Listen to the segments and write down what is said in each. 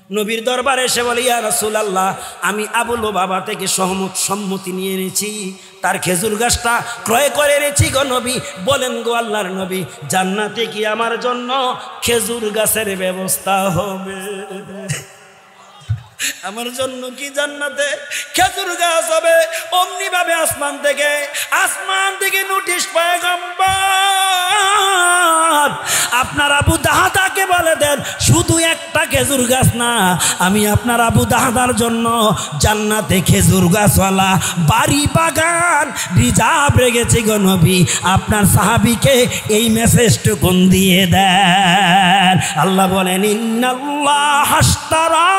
নবীর দরবারে এসে বলে, ইয়া রাসূলুল্লাহ, আমি আবু লুবাবা থেকে সম্মতি নিয়ে এনেছি, তার খেজুর গাছটা ক্রয় করে এনেছি গো নবী। বলেন গো আল্লাহর নবী, জান্নাতে কি আমার জন্য খেজুর গাছের ব্যবস্থা হবে? আমার জন্য কি জান্নাতে খেজুর গাছ হবে? অমনি ভাবে আসমান থেকে নোটিশ পয়গম্বর, আপনার আবু দাহদাকে বলে দেন, শুধু একটা খেজুর গাছ না, আমি আপনার আবু দাহদার জন্য জান্নাতে খেজুর গাছওয়ালা বাড়ি বাগান রিজার্ভ রেখেছি গো নবী। আপনার সাহাবীকে এই মেসেজটুকুন দিয়ে দেন। আল্লাহ বলেন, ইন্নাল্লাহ আশতারা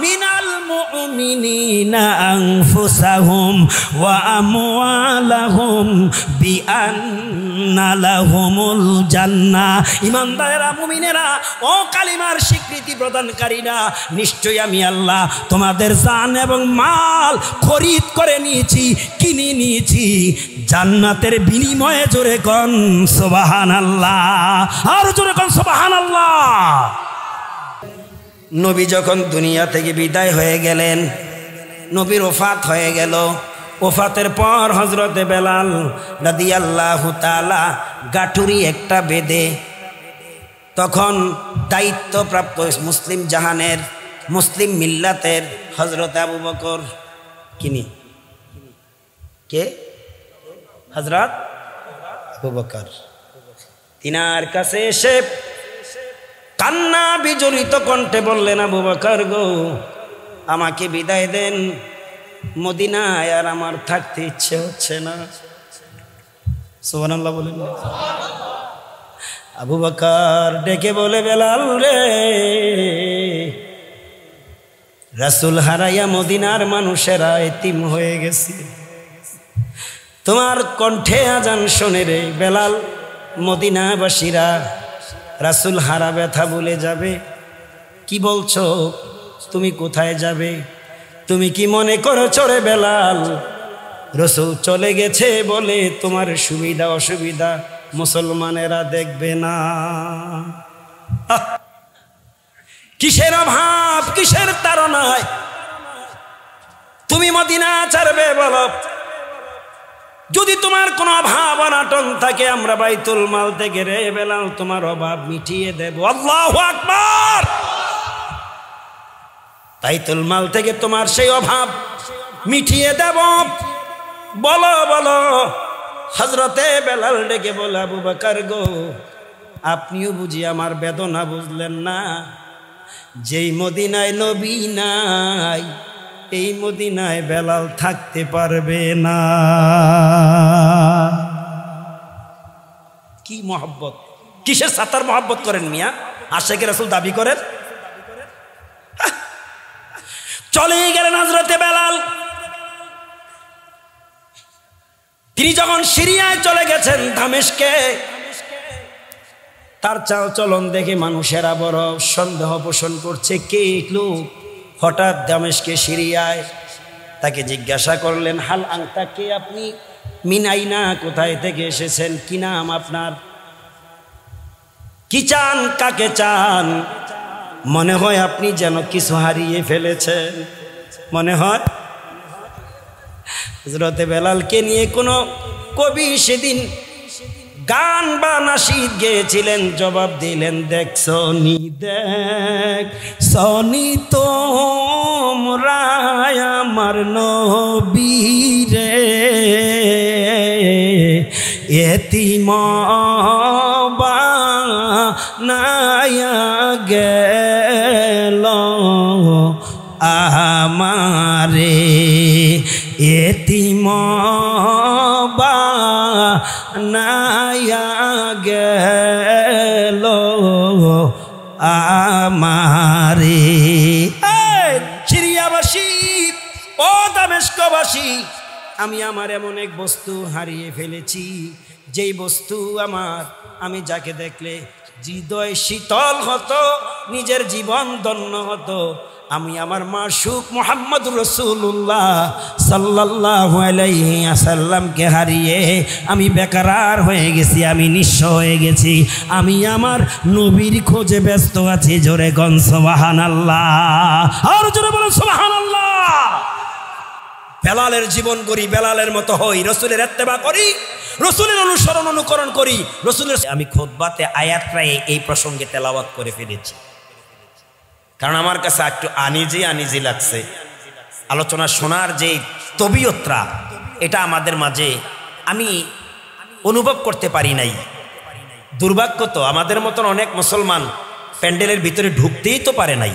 মিনাল মুমিনিনা আনফুসাহুম ওয়া আমওয়ালাহুম বিআন্না লাহুমুল জান্নাহ। ঈমানদারেরা, মুমিনেরা, ও কালিমার স্বীকৃতি প্রদানকারীরা, নিশ্চয়ই আমি আল্লাহ তোমাদের জান এবং মাল খরিদ করে নিয়েছি, কিনে নিয়েছি জান্নাতের বিনিময়ে। জোরে কোন সুবহানাল্লাহ, আর জোরে কোন সুবহানাল্লাহ। নবী যখন দুনিয়া থেকে বিদায় হয়ে গেলেন, নবীর ওফাত হয়ে গেল। ওফাতের পর হযরতে বেলাল রাদিয়াল্লাহু তাআলা গাঠুরি একটা বেদে, তখন দায়িত্বপ্রাপ্ত মুসলিম জাহানের, মুসলিম মিল্লাতের হযরত আবু বকর, কিনি কে? হযরত আবু বকর, তিনার কাছে এসে কান্না বিজড়িত কণ্ঠে বললেন, আবু বকর গো, আমাকে বিদায় দেন, মদিনায় আর আমার থাকতে ইচ্ছে হচ্ছে না। সুবহানাল্লাহ বলেন। আবু বকর ডেকে বলে, বেলাল রে, রাসূল হারাইয়া মদিনার মানুষেরা এতিম হয়ে গেছে, তোমার কণ্ঠে আজান শোনে রে বেলাল, মদিনাবাসীরা রাসূল হারা ব্যথা ভুলে যাবে। কি বলছো? তুমি কোথায় যাবে? তুমি কি মনে করছো রে বেলাল, রাসূল চলে গেছে বলে তোমার সুবিধা অসুবিধা মুসলমানেরা দেখবে না? কিসের অভাব, কিসের তাড়নায় তুমি মদিনা ছাড়বে বলো? যদি তোমার কোনো অভাব অনাটন থাকে, আমরা বাইতুল মাল থেকে রে বেলাল তোমার অভাব মিটিয়ে দেব। আল্লাহু আকবার। বাইতুল মাল থেকে তোমার সেই অভাব মিটিয়ে দেব। বলো বলো। হযরতে বেলাল ডেকে বলে, আবু বকর গো, আপনিও বুঝি আমার বেদনা বুঝলেন না? যেই মদিনায় নবী নাই, এই মদিনায় বেলাল থাকতে পারবে না। কি মহব্বত, কিসের সাতার মহব্বত করেন মিয়া? আশিকে রাসূল দাবি করেন। চলে গেলেন হযরতে বেলাল। তিনি যখন সিরিয়ায় চলে গেছেন, দামেস্কে, তার চাল চলন দেখে মানুষেরা বড় সন্দেহ পোষণ করছে, কে লোক হঠাৎ দামেস্কে সিরিয়ায়। তাকে জিজ্ঞাসা করলেন, হাল আংতা, কে আপনি? মিনাইনা, কোথায় থেকে এসেছেন? কি নাম আপনার? কি চান, কাকে চান? মনে হয় আপনি যেন কিছু হারিয়ে ফেলেছেন, মনে হয়। হযরতে বেলালকে নিয়ে কোনো কবি সেদিন গান বা নাশিদ গেয়েছিলেন, জবাব দিলেন, দেখছো নি, দেখছনি তোমরা আমার নবীরে, এতিম বানায়া গেল আমারে, এতিম বানায়া গেল আমারে। সিরিয়াবাসী, ও দামেস্কবাসী, আমি আমার এমন এক বস্তু হারিয়ে ফেলেছি, যেই বস্তু আমি যাকে দেখলে হৃদয় শীতল হতো, নিজের জীবন ধন্য হতো। আমি আমার মাশূক মুহাম্মদুর রাসূলুল্লাহ সাল্লাল্লাহু আলাইহি ওয়াসাল্লামকে হারিয়ে আমি বেকরার হয়ে গেছি, আমি নিঃস্ব হয়ে গেছি। আমি আমার নবীর খোঁজে ব্যস্ত আছি। জোরে কোন সুবহানাল্লাহ, আর জোরে বলুন সুবহানাল্লাহ। বেলালের জীবন করি, বেলালের মতো হই, রসুলের ইত্তেবা করি, রসুলের অনুসরণ অনুকরণ করি, রসুলের। আমি খুতবাতে আয়াতটা এই প্রসঙ্গে তেলাওয়াত করে ফেলেছি, কারণ আমার কাছে একটু আনিজি লাগছে। আলোচনা শোনার যে তবিয়তটা, এটা আমাদের মাঝে আমি অনুভব করতে পারি নাই। দুর্ভাগ্য তো, আমাদের মতন অনেক মুসলমান প্যান্ডেলের ভিতরে ঢুকতেই তো পারে নাই।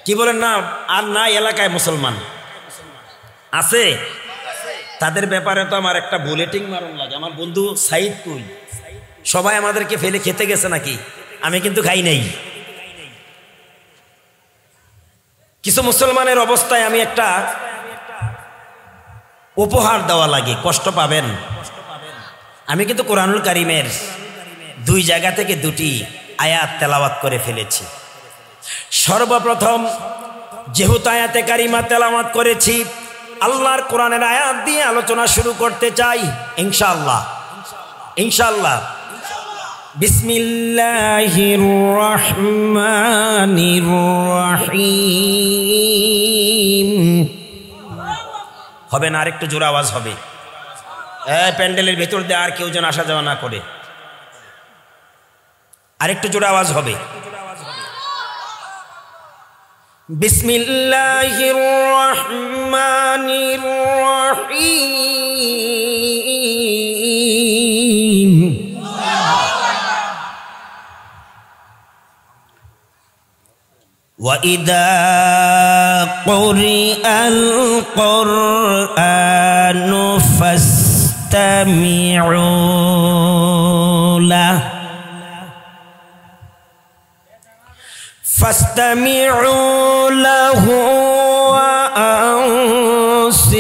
কি বলেন না? আর না এলাকায় মুসলমান আছে, তাদের ব্যাপারে তো আমার একটা বুলেটিং মারণ লাগে। আমার বন্ধু সাইদ কই, সবাই আমাদেরকে ফেলে খেতে গেছে নাকি? আমি কিন্তু খাই নাই। কিছু মুসলমানের অবস্থায় আমি একটা উপহার দেওয়া লাগে, কষ্ট পাবেন। আমি কিন্তু কোরআনুল কারীমের 2 জায়গা থেকে 2টি আয়াত তেলাওয়াত করে ফেলেছি। সর্বপ্রথম যেহেতু আয়াতে কারিমা তেলাওয়াত করেছি, আল্লাহর কোরআনের আয়াত দিয়ে আলোচনা শুরু করতে চাই ইনশাআল্লাহ। ইনশাআল্লাহ। বিসমিল্লাহির রহমানির রহিম। হবে না? আরেকটু জোরে আওয়াজ হবে। প্যান্ডেলের ভেতর দিয়ে আর কেউ যেন আসা যাওয়া না করে, আরেকটু জোরে আওয়াজ হবে। বিসমিল্লাহির রহমানির রহিম। وَإِذَا قُرِئَ الْقُرْآنُ فَاسْتَمِعُوا لَهُ وَأَنصِتُوا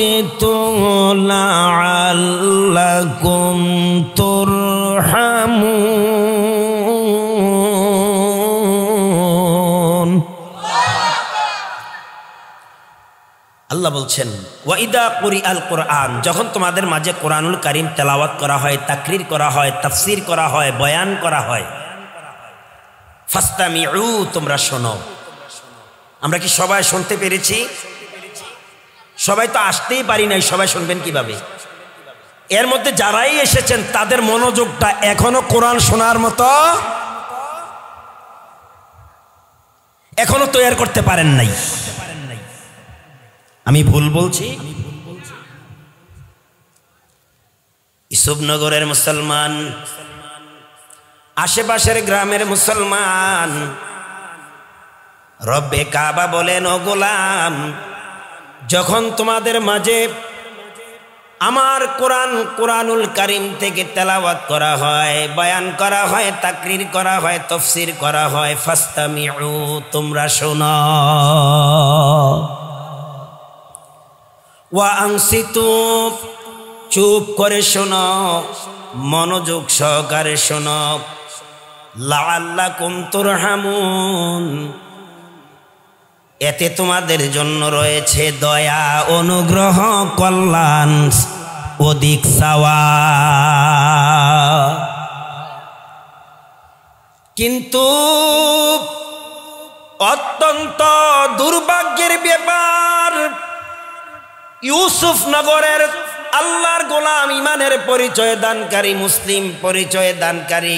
لَعَلَّكُمْ تُرْحَمُونَ। আল্লাহ বলছেন, ওয়াইদা কুরিআল কুরআন, যখন তোমাদের মাঝে কোরআনুল কারীম তেলাওয়াত করা হয়, তাকরীর করা হয়, তাফসীর করা হয়, বয়ান করা হয়, ফাস্তামিউ, তোমরা শোনো। আমরা কি সবাই শুনতে পেরেছি? সবাই তো আসতেই পারি নাই, সবাই শুনবেন কিভাবে? এর মধ্যে যারাই এসেছেন তাদের মনোযোগটা এখনো কোরআন শোনার মতো এখনো তৈরি করতে পারেন নাই। আমি ভুল বলছি? ইসুফনগরের মুসলমান, আশেপাশের গ্রামের মুসলমান, রব্বে কাবা বলেন, ও গোলাম, যখন তোমাদের মাঝে আমার কোরআনুল কারীম থেকে তেলাওয়াত করা হয়, বয়ান করা হয়, তাকরীর করা হয়, তাফসীর করা হয়, ফাস্তামিউ, তোমরা শোনো। ওয়া আনসিতু, চুপ করে শোনো, মনোযোগ সহকারে শোনো। লাআল্লাকুম তুরহামুন, এতে তোমাদের জন্য রয়েছে দয়া, অনুগ্রহ, কল্যাণ, অধিক চাওয়া। কিন্তু অত্যন্ত দুর্ভাগ্যের ব্যাপার, ইউসুফ নগরের আল্লাহর গোলাম, ইমানের পরিচয় দানকারী, মুসলিম পরিচয় দানকারী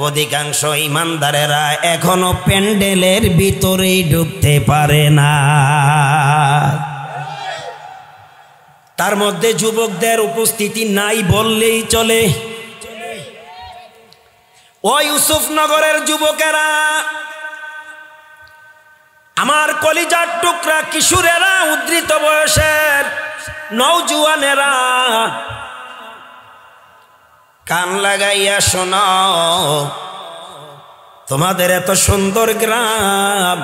অধিকাংশ ইমানদারেরা এখনো প্যান্ডেলের ভিতরেই ঢুকতে পারে না। তার মধ্যে যুবকদের উপস্থিতি নাই বললেই চলে। ও ইউসুফ নগরের যুবকেরা, আমার কলিজার টুকরা কিশোরেরা, উদ্ধৃত বয়সের নওজোয়ানেরা, কান লাগাইয়া শোনো। তোমাদের এত সুন্দর গ্রাম,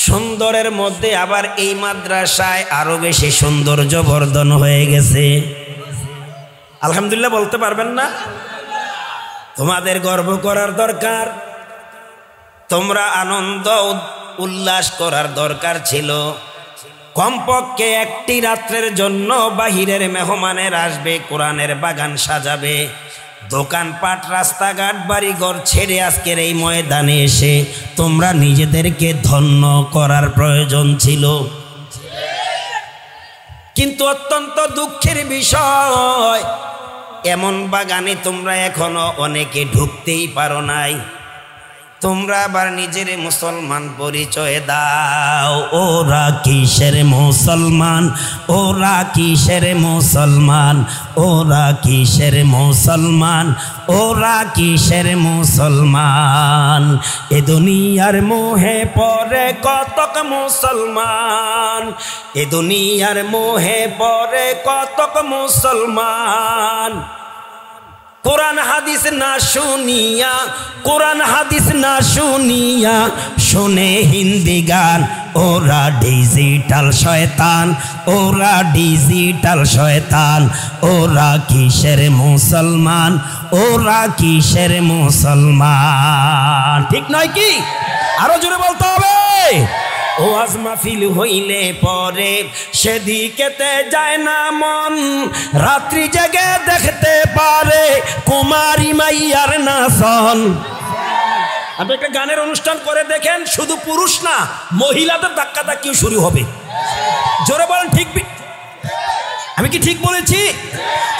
সুন্দরের মধ্যে আবার এই মাদ্রাসায় আরো বেশি সৌন্দর্য বর্ধন হয়ে গেছে। আলহামদুলিল্লাহ বলতে পারবেন না? তোমাদের গর্ব করার দরকার, তোমরা আনন্দ উল্লাস করার দরকার ছিল। কমপক্ষে একটি রাত্রের জন্য বাহিরের মেহমানের আসবে, কোরআনের বাগান সাজাবে, দোকানপাট রাস্তাঘাট বাড়িঘর ছেড়ে আজকের এই ময়দানে এসে তোমরা নিজেদেরকে ধন্য করার প্রয়োজন ছিল। কিন্তু অত্যন্ত দুঃখের বিষয়, এমন বাগানে তোমরা এখনো অনেকে ঢুকতেই পারো নাই। তোমরা আবার নিজের মুসলমান পরিচয় দাও। ওরা কিসের মুসলমান, ওরা কিসের মুসলমান, ওরা কিসের মুসলমান, ওরা কিসের মুসলমান। এ দুনিয়ার মোহে পড়ে কতক মুসলমান, এ দুনিয়ার মোহে পড়ে কতক মুসলমান। কোরআন হাদিস না শুনিয়া, কোরআন হাদিস না শুনিয়া শুনে হিন্দি গান। ওরা ডিজিটাল শয়তান, ওরা ডিজিটাল শয়তান। ওরা কিসের মুসলমান, ওরা কিসের মুসলমান। ঠিক নয় কি? আরো জোরে বলতে হবে। ওয়াজ মাহফিল হইলে পরে সেদিকেতে যায় না মন, রাত্রি জেগে দেখতে পারে কুমারী মাইয়ার নাচন। আপনি একটা গানের অনুষ্ঠান করে দেখেন, শুধু পুরুষ না মহিলাদের ধাক্কা ধাক্কিও শুরু হবে। জোরে বলেন ঠিক, আমি কি ঠিক বলেছি?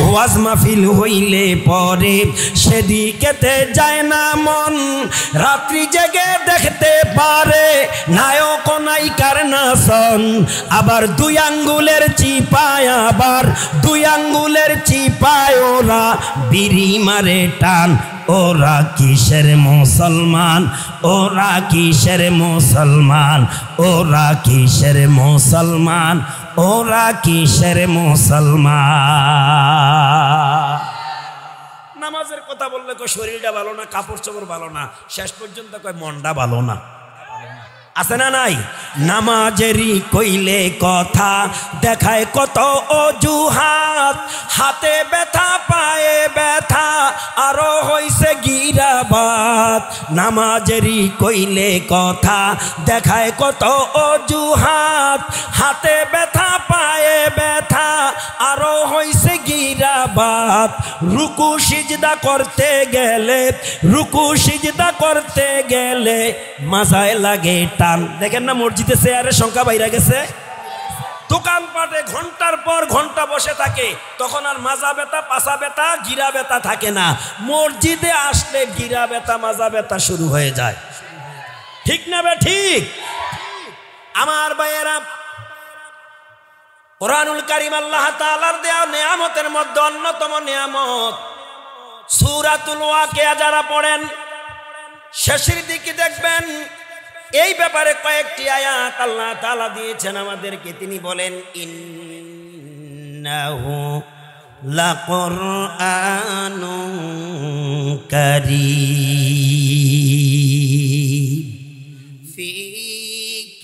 ওয়াজ মাহফিল হইলে পরে সেদিকেতে যায় না মন, রাত্রি জেগে দেখতে পারে নায়ক নায়িকার নাচন। আবার দুই আঙ্গুলের চিপায়, আবার দুই আঙ্গুলের চিপায় ওরা বিড়ি মারে টান। ওরা কিসের মুসলমান, ওরা কিসের মুসলমান, ওরা কিসের মুসলমান, ওরা কিসের মুসলমান। নামাজের কথা বললে কয় শরীরটা ভালো না, কাপড় চোপড় ভালো না, শেষ পর্যন্ত কয় মনটা ভালো না। আছে না নাই? নামাজেরই কইলে কথা দেখায় কত অজুহাত, হাতে ব্যথা পায়ে ব্যথা আরো হইছে গিরাবাত। নামাজেরই কইলে কথা দেখায় কত অজুহাত, হাতে ব্যথা পায়ে ব্যথা আরো হইছে গিরাবাত। রুকু সিজদা করতে গেলে, রুকু সিজদা করতে গেলে মাজায় লাগে টান। দেখেন না মসজিদে চেয়ারের সংখ্যা বাইরে গেছে। দোকানপাটে ঘন্টার পর ঘন্টা বসে থাকে, তখন আর মাজা ব্যথা পাছা ব্যথা গিরা ব্যথা থাকে না। মসজিদে আসলে গিরা ব্যথা মাজা ব্যথা শুরু হয়ে যায়। ঠিক না বে ঠিক? আমার ভাইয়েরা, কোরআনুল কারীম আল্লাহ তাআলার দেওয়া নিয়ামতের মধ্যে অন্যতম নিয়ামত সূরাতুল ওয়াকিয়া। যারা পড়েন শেষের দিকে দেখবেন এই ব্যাপারে কয়েকটি আয়াত আল্লাহ তাআলা দিয়েছেন আমাদেরকে। তিনি বলেন, ইন্নাহু লাকুরআনুন কারীম ফি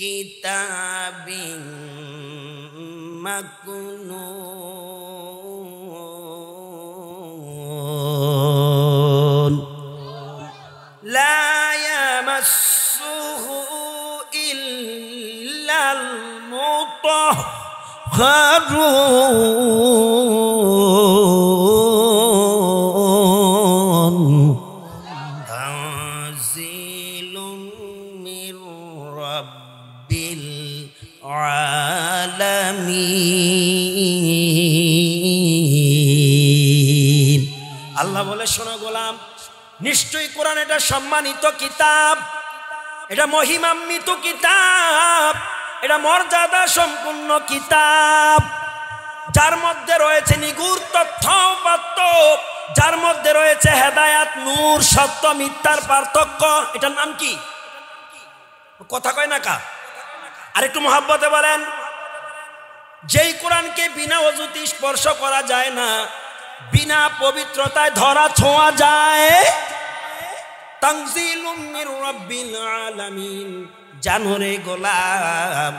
কিতাবিন মাকনুন লা ইয়ামাসসুহু ইল্লাল মুতাহহারুন তানজিলুম মির রাব্বিল আলামিন। আল্লাহ বলে, শোনো গোলাম, নিশ্চয়ই কোরআন এটা সম্মানিত কিতাব, এটা মহিমান্বিত কিতাব, এটা মর্যাদা সম্পূর্ণ কিতাব, যার মধ্যে রয়েছে নিগুড় তথ্য উপাত্ত, যার মধ্যে রয়েছে হেদায়াত, নূর, সত্য মিথ্যার পার্থক্য। এটার নাম কি? কথা কয় না কা? আরেকটু মহব্বতে বলেন। যেই কোরআনকে বিনা ওযুতে স্পর্শ করা যায় না, বিনা পবিত্রতায় ধরা ছোঁয়া যায়। তানজিলুম মির রাব্বিল আলামিন। জানো রে গোলাম,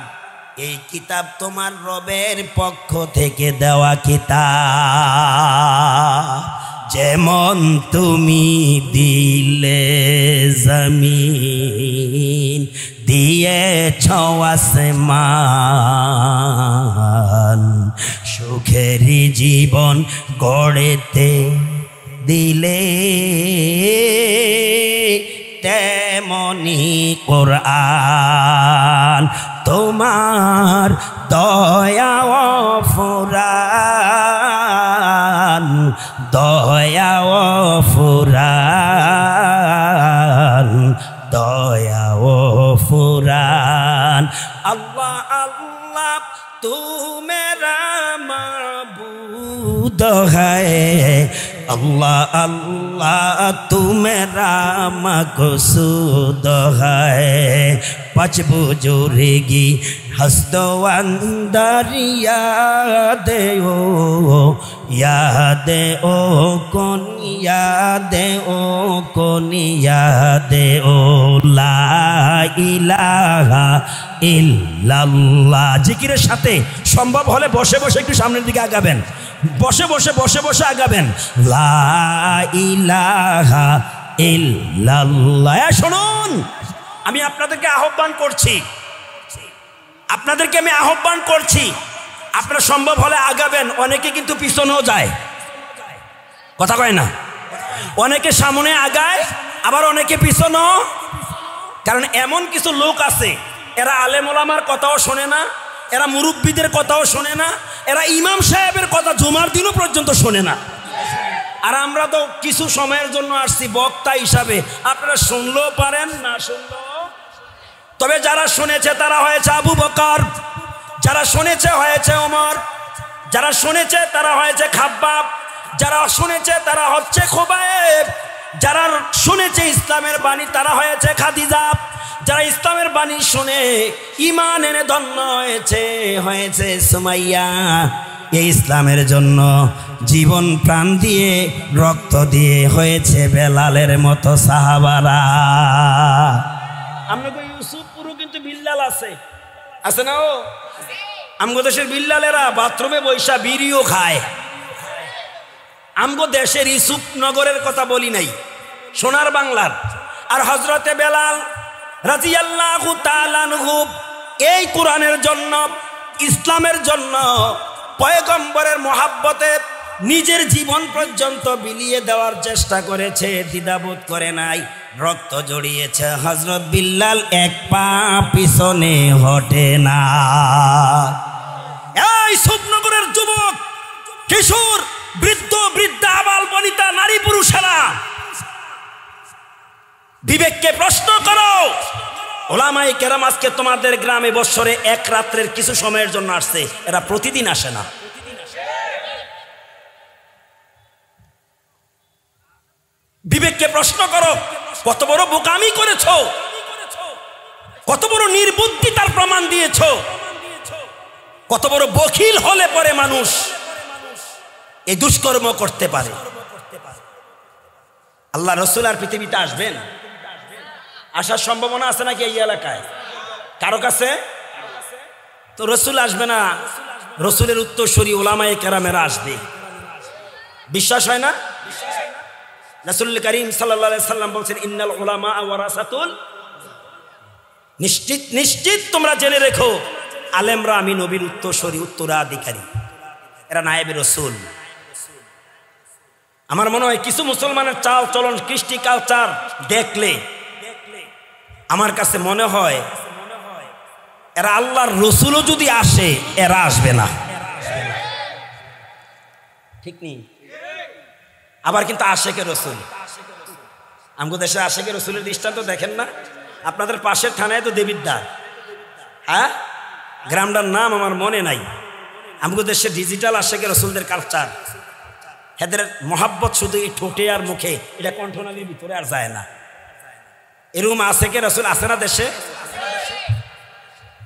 এই কিতাব তোমার রবের পক্ষ থেকে দেওয়া কিতাব। যেমন তুমি দিলে জমিন দিয়েছ আসমান, সুখেরই জীবন গড়েতে দিলে তেমনি কোরআন তোমার দয়া ও ফুরান, দয়া ও ফুরান, দয়া ও ফুরান। আল্লাহ আল্লাহ তু মেরা মাবুদ হ্যায়, अल्लाह अल्लाह तू मेरा मक़सूद है। पाँच बुजुर्गी हंसदो अंदर याद ओ कौन याद ओ ला इलाहा इल्लल्लाह। जिकिरेर साथे सम्भव होले बसे बसे एकटु सामনের দিকে আগাবেন, বসে বসে বসে বসে আগাবেন। লা ইলাহা ইল্লাল্লাহ। শুনুন, আমি আপনাদেরকে আহ্বান করছি, আপনাদেরকে আমি আহ্বান করছি, আপনারা সম্ভব হলে আগাবেন। অনেকে কিন্তু পিছনেও যায়, কথা কয় না, অনেকে সামনে আগায় আবার অনেকে পিছনেও। কারণ এমন কিছু লোক আছে এরা আলেম ওলামার কথাও শোনে না, এরা মুরব্বীদের কথাও শোনে না, এরা ইমাম সাহেবের কথা জুমার দিনও পর্যন্ত শোনে না। আর আমরা তো কিছু সময়ের জন্য আসছি বক্তা হিসাবে, আপনারা শুনলেও পারেন না শুনলেও। তবে যারা শুনেছে তারা হয়েছে আবু বকর, যারা শুনেছে হয়েছে ওমর, যারা শুনেছে তারা হয়েছে খাব্বাব, যারা শুনেছে তারা হচ্ছে খুবাইব, যারা শুনেছে ইসলামের বাণী তারা হয়েছে খাদিজা, যারা ইসলামের বাণী শুনে ঈমান এনে ধন্য হয়েছে সুমাইয়া। এই ইসলামের জন্য জীবন প্রাণ দিয়ে রক্ত দিয়ে হয়েছে বেলালের মতো সাহাবারা। আমরা ইউসুফপুরও কিন্তু বিল্লাল আছে, আছে না? ও আমগো দেশের বিল্লালেরা বাথরুমে বৈশা বিড়িও খায়। আমগো দেশের ইউসুফ নগরের কথা বলি নাই, সোনার বাংলার। আর হযরতে বেলাল রাদিয়াল্লাহু তাআলা আনহু এই কোরআনের জন্য, ইসলামের জন্য, পয়গম্বরের মহাব্বতে নিজের জীবন পর্যন্ত বিলিয়ে দেওয়ার চেষ্টা করেছে, দ্বিধাবোধ করে নাই, রক্ত জড়িয়েছে। হযরত বিল্লাল এক পা পিছনে হটে না। এই সুবনগরের যুবক, কিশোর, বৃদ্ধ, বৃদ্ধা, আবাল বনিতা, নারী পুরুষেরা, বিবেককে প্রশ্ন করো। ওলামায়ে কেরাম আজকে তোমাদের গ্রামে বৎসরে এক রাত্রের কিছু সময়ের জন্য আসছে, এরা প্রতিদিন আসে না। বিবেককে প্রশ্ন করো, কত বড় বোকামি করেছো, কত বড় নির্বুদ্ধিতার প্রমাণ দিয়েছো, কত বড় বখিল হলে পরে মানুষ এই দুষ্কর্ম করতে পারে। আল্লাহ রসুল আর পৃথিবীতে আসবেন? আসার সম্ভাবনা আছে নাকি এই এলাকায় কারো কাছে? তো রসুল আসবে না, রসুলের উত্তরসূরি উলামায়ে কেরামেরা আসবে। বিশ্বাস হয় না? রাসূল করিম সাল্লাল্লাহু আলাইহি সাল্লাম বলছেন, ইন্নাল উলামা ওয়ারাসাতুল, নিশ্চিত নিশ্চিত তোমরা জেনে রেখো, আলেমরা আমি নবীর উত্তরসূরি, উত্তরাধিকারী, এরা নায়েবে রসুল। আমার মনে হয় কিছু মুসলমানের চাল চলন, কৃষ্টি, কালচার দেখলে আমার কাছে মনে হয় এরা আল্লাহর রসুলও যদি আসে এরা আসবে না। ঠিক নেই? আবার কিন্তু আশেকে রসুল, আমগো দেশে আশেকে রসুলের দৃষ্টান্ত দেখেন না? আপনাদের পাশের থানায় তো দেবিদ্বার, হ্যাঁ, গ্রামটার নাম আমার মনে নাই। আমগো দেশে ডিজিটাল আশেকে রসুলদের কালচার, এদের মহাব্বত শুধু এই ঠোঁটে আর মুখে, এটা কণ্ঠনালীর ভিতরে আর যায় না। এরকম আশেকে রসুল আছে না দেশে?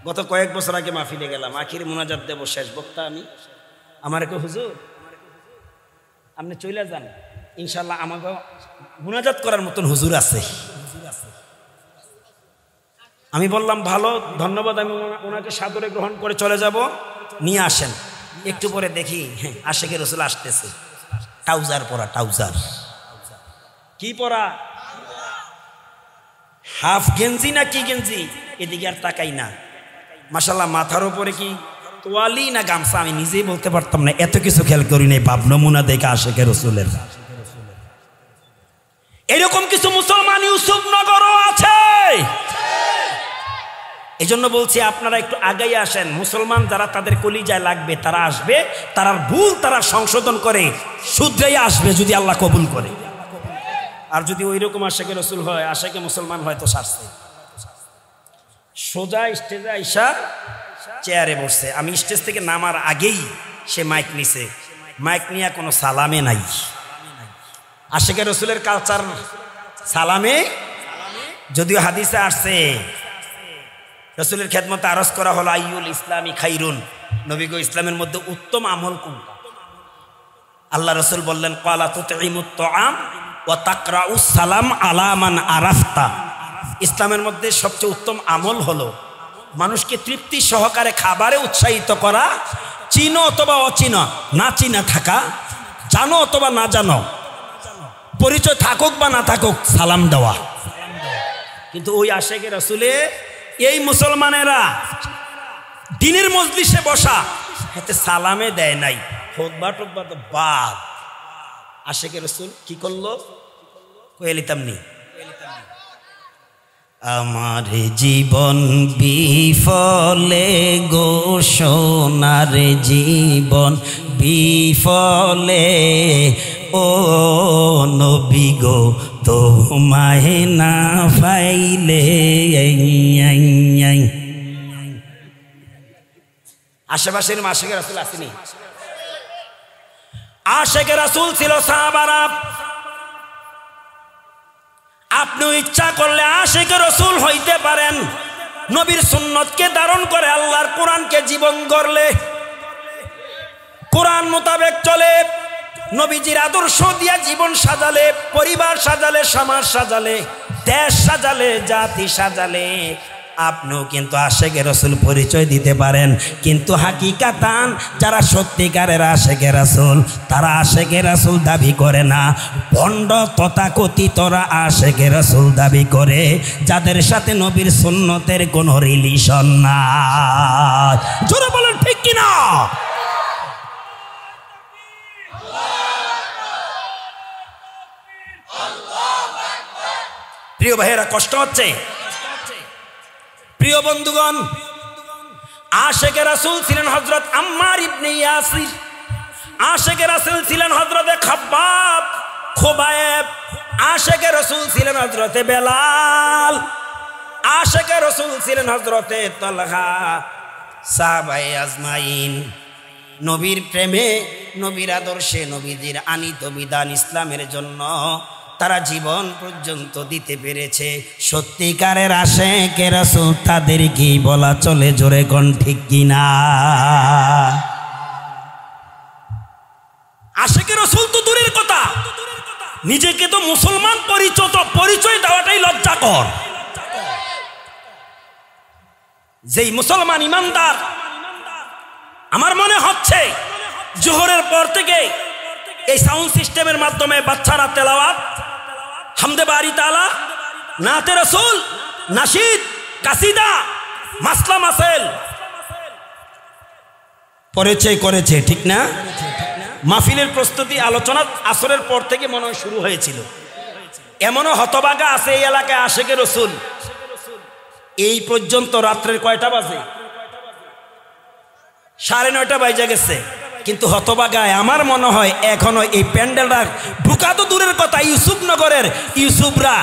গত কয়েক বছর আগে মাহফিলে গেলাম, আখির মুনাজাত দেব, শেষ বক্তা আমি। আমার কে হুজুর আপনি চলে যান, ইনশাল্লাহ আমাকে মুনাজাত করার মতন হুজুর আছে। আমি বললাম ভালো, ধন্যবাদ, আমি ওনাকে সাদরে গ্রহণ করে চলে যাব, নিয়ে আসেন। একটু পরে দেখি আশেকে রসুল আসতেছে, ট্রাউজার পরা, ট্রাউজার কি পরা, হাফ গেঞ্জি না কি গেঞ্জি, এদিকে আর তাকাই না। মাশাআল্লাহ মাথার উপরে কি তোয়ালি না গামছা আমি নিজেই বলতে পারতাম না, এত কিছু খেয়াল করি নাই। বাপ নমুনা দেখে আশেকে রসুলের। এরকম কিছু মুসলমান ইউসুফনগরও আছে। এই জন্য বলছি আপনারা একটু আগাই আসেন। মুসলমান যারা তাদের কলিজায় লাগবে তারা আসবে, তারা ভুল তারা সংশোধন করে শুধরাই আসবে যদি আল্লাহ কবুল করে। আর যদি ওই রকম আশেকে রসুল হয়, আশেকে মুসলমান হয় তো সারছে। সোজা স্টেজে আইসা চেয়ারে বসছে, আমি স্টেজ থেকে নামার আগেই সে মাইক নিছে, মাইক নিয়ে কোনো সালামে নাই। আশেকে রসুলের কালচার সালামে, যদিও হাদিসে আসছে রসুলের খেদমতে আরজ করা হলো আইয়ুল ইসলামী খাইরুন, নবী গো ইসলামের মধ্যে উত্তম আমল কোনটা? আল্লাহ রসুল বললেন ক্বালা তুতঈমুত তাআম ওয়া তাকরাউস সালাম আলা মান আরাফতা। ইসলামের মধ্যে সবচেয়ে উত্তম আমল হলো মানুষকে তৃপ্তি সহকারে খাবারে উৎসাহিত করা, চিনো অথবা অচিনো, না চিনা থাকা, জানো অথবা না জানো, পরিচয় থাকুক বা না থাকুক, সালাম দেওয়া। কিন্তু ওই আশেকে রসুলে এই মুসলমানেরা দিনের মজলিসে বসা হাতে সালামে দেয় নাই, খুতবা টুতবা তো বাদ। আশেকে রসুল কি করলো কইলিতাম নি, আমার জীবন বিফলে গো সোনার জীবন বিফলে, ও নবী গো তোমায় না পাইলে। আশেপাশের আশেকে রাসূল আসেনি? আশেকে রাসূল ছিল সাহাবারা। আপনি ইচ্ছা করলে আশেকে রসুল হইতে পারেন, নবীর সুন্নতকে ধারণ করে আল্লাহর কোরআনকে জীবন গড়লে, কোরআন মোতাবেক চলে, নবীজির আদর্শ দিয়া জীবন সাজালে, পরিবার সাজালে, সমাজ সাজালে, দেশ সাজালে, জাতি সাজালে, আপনিও কিন্তু আশেকে রসুল পরিচয় দিতে পারেন। কিন্তু হাকিকাতান যারা সত্যিকারের আশেকে রাসূল, তারা আশেকে রাসূল দাবি করে না। ভণ্ড তথাকথিতরা আশেকে রাসূল দাবি করে, যাদের সাথে নবীর সুন্নতের কোনো রিলেশন নাই। জোরে বলেন ঠিক কিনা? প্রিয় ভাইয়েরা, কষ্ট হচ্ছে? প্রিয় বন্ধুগণ, আশেকে রাসূল ছিলেন হযরত আম্মার ইবনে ইয়াসির, আশেকে রাসূল ছিলেন হযরতে খাব্বাব, খুবাইব, আশেকে রাসূল ছিলেন হযরতে বেলাল, আশেকে রাসূল ছিলেন হযরতে তালহা, সাহাবায়ে আজমাইন। নবীর প্রেমে, নবীর আদর্শে, নবীজির আনিত বিধান ইসলামের জন্য তারা জীবন পর্যন্ত দিতে পেরেছে। সত্যিকারের আশেকে রাসূল তাদের কি বলা চলে? জোরে কোন ঠিক কিনা? আশেকে রাসূল তো দূরের কথা, নিজেকে তো মুসলমান পরিচয় দেওয়াটাই লজ্জাকর। যেই মুসলমান ইমানদার, আমার মনে হচ্ছে জোহরের পর থেকে এই সাউন্ড সিস্টেমের মাধ্যমে বাচ্চারা তেলাওয়াত, হামদে বারি তাআলা, নাতে রাসূল, নাশিদ, কাসিদা, মাসলা মাসেল পরিচয় করেছে, ঠিক না? মাহফিলের প্রস্তুতি আলোচনা আসরের পর থেকে মনে হয় শুরু হয়েছিল। এমনও হতভাগা আছে এই এলাকায় আশেকে রসুল এই পর্যন্ত রাত্রের কয়টা বাজে? 9:30 বাজে গেছে, কিন্তু হতভাগায় আমার মনে হয় এখনো এই প্যান্ডেলটা ঢুকা তো দূরের কথা, ইউসুফনগরের ইউসুফরা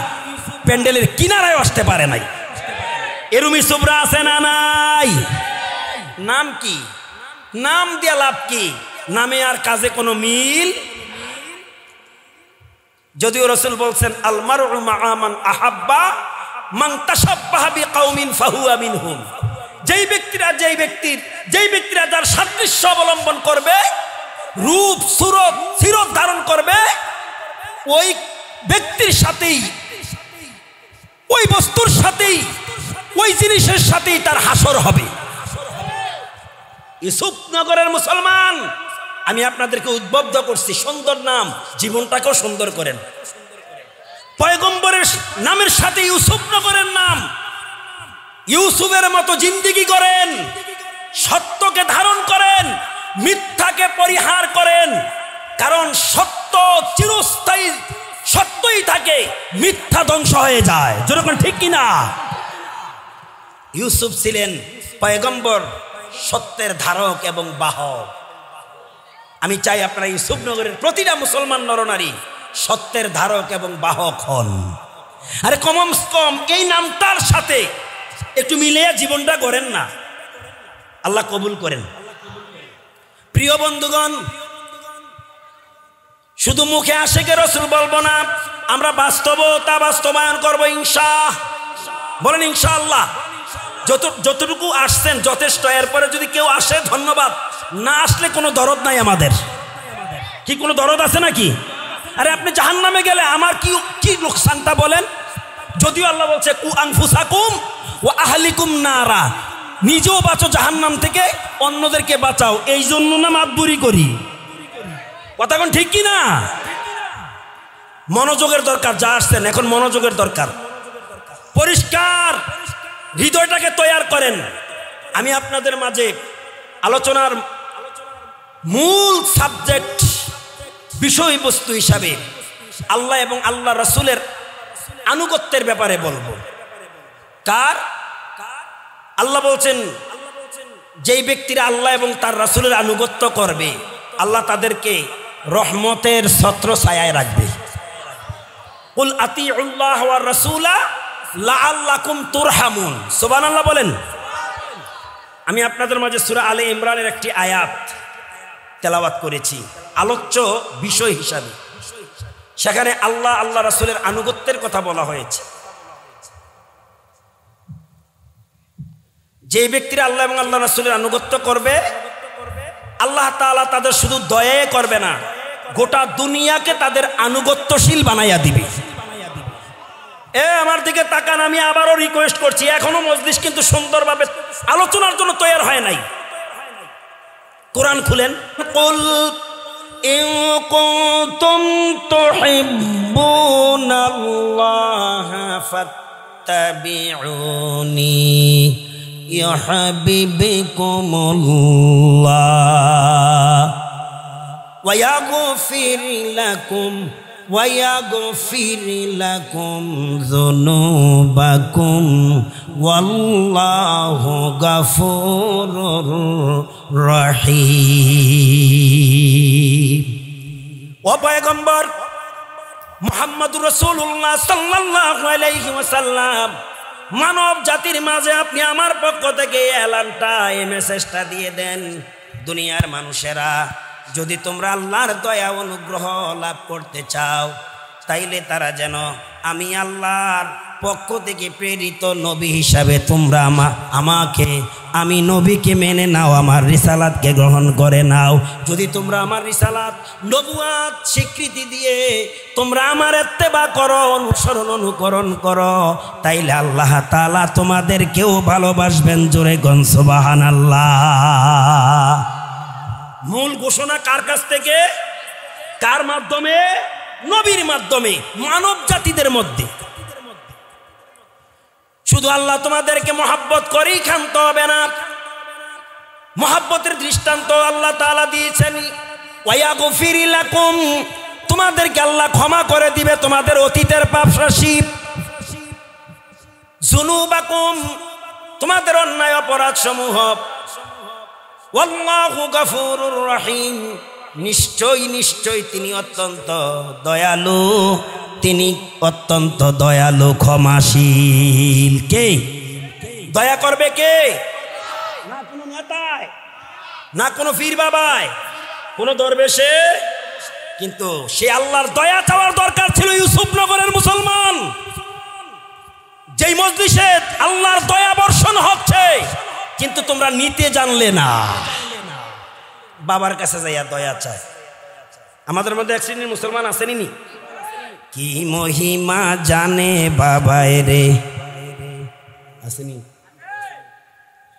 প্যান্ডেলের কিনারায় আসতে পারে নাই। এরম ইউসুফরা আছে না নাই? নাম কি? নাম দিয়া লাভ কি? নামে আর কাজে কোনো মিল। যদিও রাসূল বলছেন আল মারউ মা'a মান আহাব্বা মান তাশাব্বাহা বিকাউমিন ফাহুয়া মিনহুম। যেই ব্যক্তিরা যার সাদৃশ্য অবলম্বন করবে, রূপ সিরত ধারণ করবে, ওই ব্যক্তির সাথেই, ওই বস্তুর সাথেই, ওই জিনিসের সাথেই তার হাসর হবে। ইউসুফনগরের মুসলমান আমি আপনাদেরকে উদ্বুদ্ধ করছি, সুন্দর নাম, জীবনটাকেও সুন্দর করেন। পয়গম্বরের নামের সাথে ইউসুফ নগরের নাম, ইউসুফের মতো জিন্দেগি করেন, সত্যকে ধারণ করেন, মিথ্যাকে পরিহার করেন। কারণ সত্য চিরস্থায়ী, সত্যই থাকে, মিথ্যা ধ্বংস হয়ে যায়। যেরকম ঠিক কিনা? ইউসুফ ছিলেন পয়গম্বর, সত্যের ধারক এবং বাহক। আমি চাই আপনারা ইউসুফ নগরের প্রতিটা মুসলমান নরনারী সত্যের ধারক এবং বাহক হন। আরে কমস কম এই নামটার সাথে একটু মিলিয়ে জীবনটা গড়েন না, আল্লাহ কবুল করেন। প্রিয় বন্ধুগণ, শুধু মুখে আশিকে রাসূল বলবো না, আমরা বাস্তবতা বাস্তবায়ন করবো ইনশাআল্লাহ। বলেন ইনশাআল্লাহ। যতটুকু আসছেন যথেষ্ট, এরপরে যদি কেউ আসে ধন্যবাদ, না আসলে কোনো দরদ নাই আমাদের। কি কোনো দরদ আছে নাকি? আরে আপনি জাহান্নামে গেলে আমার কি লোকসানটা বলেন? যদিও আল্লাহ বলছে কু আনফুসাকুম ওয়া আহলিকুম নারা, নিজেও বাঁচো জাহান্নাম থেকে, অন্যদেরকে বাঁচাও। এই জন্য না মাতবুরি করি, কথা কোন ঠিক কি না? মনোযোগের দরকার। যা আসছেন এখন মনোযোগের দরকার, পরিষ্কার হৃদয়টাকে তৈয়ার করেন। আমি আপনাদের মাঝে আলোচনার মূল সাবজেক্ট, বিষয়বস্তু হিসাবে আল্লাহ এবং আল্লাহ রাসূলের আনুগত্যের ব্যাপারে বলবো। কার? আল্লাহ বলছেন যেই ব্যক্তিরা আল্লাহ এবং তার রাসূলের আনুগত্য করবে, আল্লাহ তাদেরকে রহমতের ছত্র ছায়ায় রাখবে। কুল আতিউল্লাহ ওয়ার রাসূলা লাআল্লাকুম তুরহামুন। সুবহানাল্লাহ বলেন। আমি আপনাদের মাঝে সূরা আলে ইমরানের একটি আয়াত তেলাওয়াত করেছি আলোচ্য বিষয় হিসাবে। সেখানে আল্লাহ আল্লাহ রাসূলের আনুগত্যের কথা বলা হয়েছে। যে ব্যক্তিরা আল্লাহ এবং আল্লাহ রাসূলের আনুগত্য করবে, আল্লাহ তাআলা তাদের শুধু দয়াই করবে না, গোটা দুনিয়াকে তাদের আনুগত্যশীল বানাইয়া দিবে। আমার দিকে তাকান, আমি আবারও রিকোয়েস্ট করছি, এখনো মজলিস কিন্তু সুন্দরভাবে আলোচনার জন্য তৈরি হয় নাই। কোরআন খুলেন। কুল ইন কুনতুম তুহিব্বুনাল্লাহা ফাত্তাবিউনি ইউহিব্বুকুমুল্লাহ ওয়া ইয়াগফির লাকুম وَيَغْفِرْ لَكُمْ ذُنُوبَكُمْ وَاللَّهُ غَفُورٌ رَحِيمٌ। ও পয়গম্বর মুহাম্মদুর রাসূলুল্লাহ সাল্লাল্লাহু আলাইহি ওয়াসাল্লাম, মানব জাতির মাঝে আপনি আমার পক্ষ থেকে এলানটা, এই মেসেজটা দিয়ে দেন, দুনিয়ার মানুষেরা যদি তোমরা আল্লাহর দয়া অনুগ্রহ লাভ করতে চাও, তাইলে তারা যেন আমি আল্লাহর পক্ষ থেকে প্রেরিত নবী হিসাবে তোমরা আমি নবীকে মেনে নাও, আমার রিসালাতকে গ্রহণ করে নাও। যদি তোমরা আমার রিসালাত নবুয়াত স্বীকৃতি দিয়ে তোমরা আমার ইত্তেবা করো, অনুকরণ করো, তাইলে আল্লাহ তাআলা তোমাদেরকেও ভালোবাসবেন। জোরে গন সুবহানাল্লাহ। মূল ঘোষণা কার কাছ থেকে? কার মাধ্যমে? নবীর মাধ্যমে, মানব জাতিদের মধ্যে। শুধু আল্লাহ তোমাদেরকে মহব্বত করেই ক্ষান্ত হবে না, মহব্বতের দৃষ্টান্ত আল্লাহ তাআলা দিয়েছেন। ওয়া ইয়াগফির লাকুম, তোমাদেরকে আল্লাহ ক্ষমা করে দিবে তোমাদের অতীতের পাপ রাশি। যুনুবাকুম, তোমাদের অন্যায় অপরাধ সমূহ। ওয়াল্লাহু গফুরুর রহিম, নিশ্চয় তিনি অত্যন্ত দয়ালু, তিনি অত্যন্ত দয়ালু ক্ষমাশীল। কে দয়া করবে? কে? না কোনো নেতায়, না কোনো পীর বাবায়, কোনো দরবেশে। কিন্তু সে আল্লাহর দয়া চাওয়ার দরকার ছিল ইউসুফ নগরের মুসলমান। যেই মজলিসে আল্লাহর দয়া বর্ষণ হচ্ছে, কিন্তু তোমরা নিতে জানলে না, বাবার কাছে যাইয়া দয়া চায়। আমাদের মধ্যে এক শ্রেণীর মুসলমান আসেনি, কি মহিমা জানে বাবায় রে, আসেনি?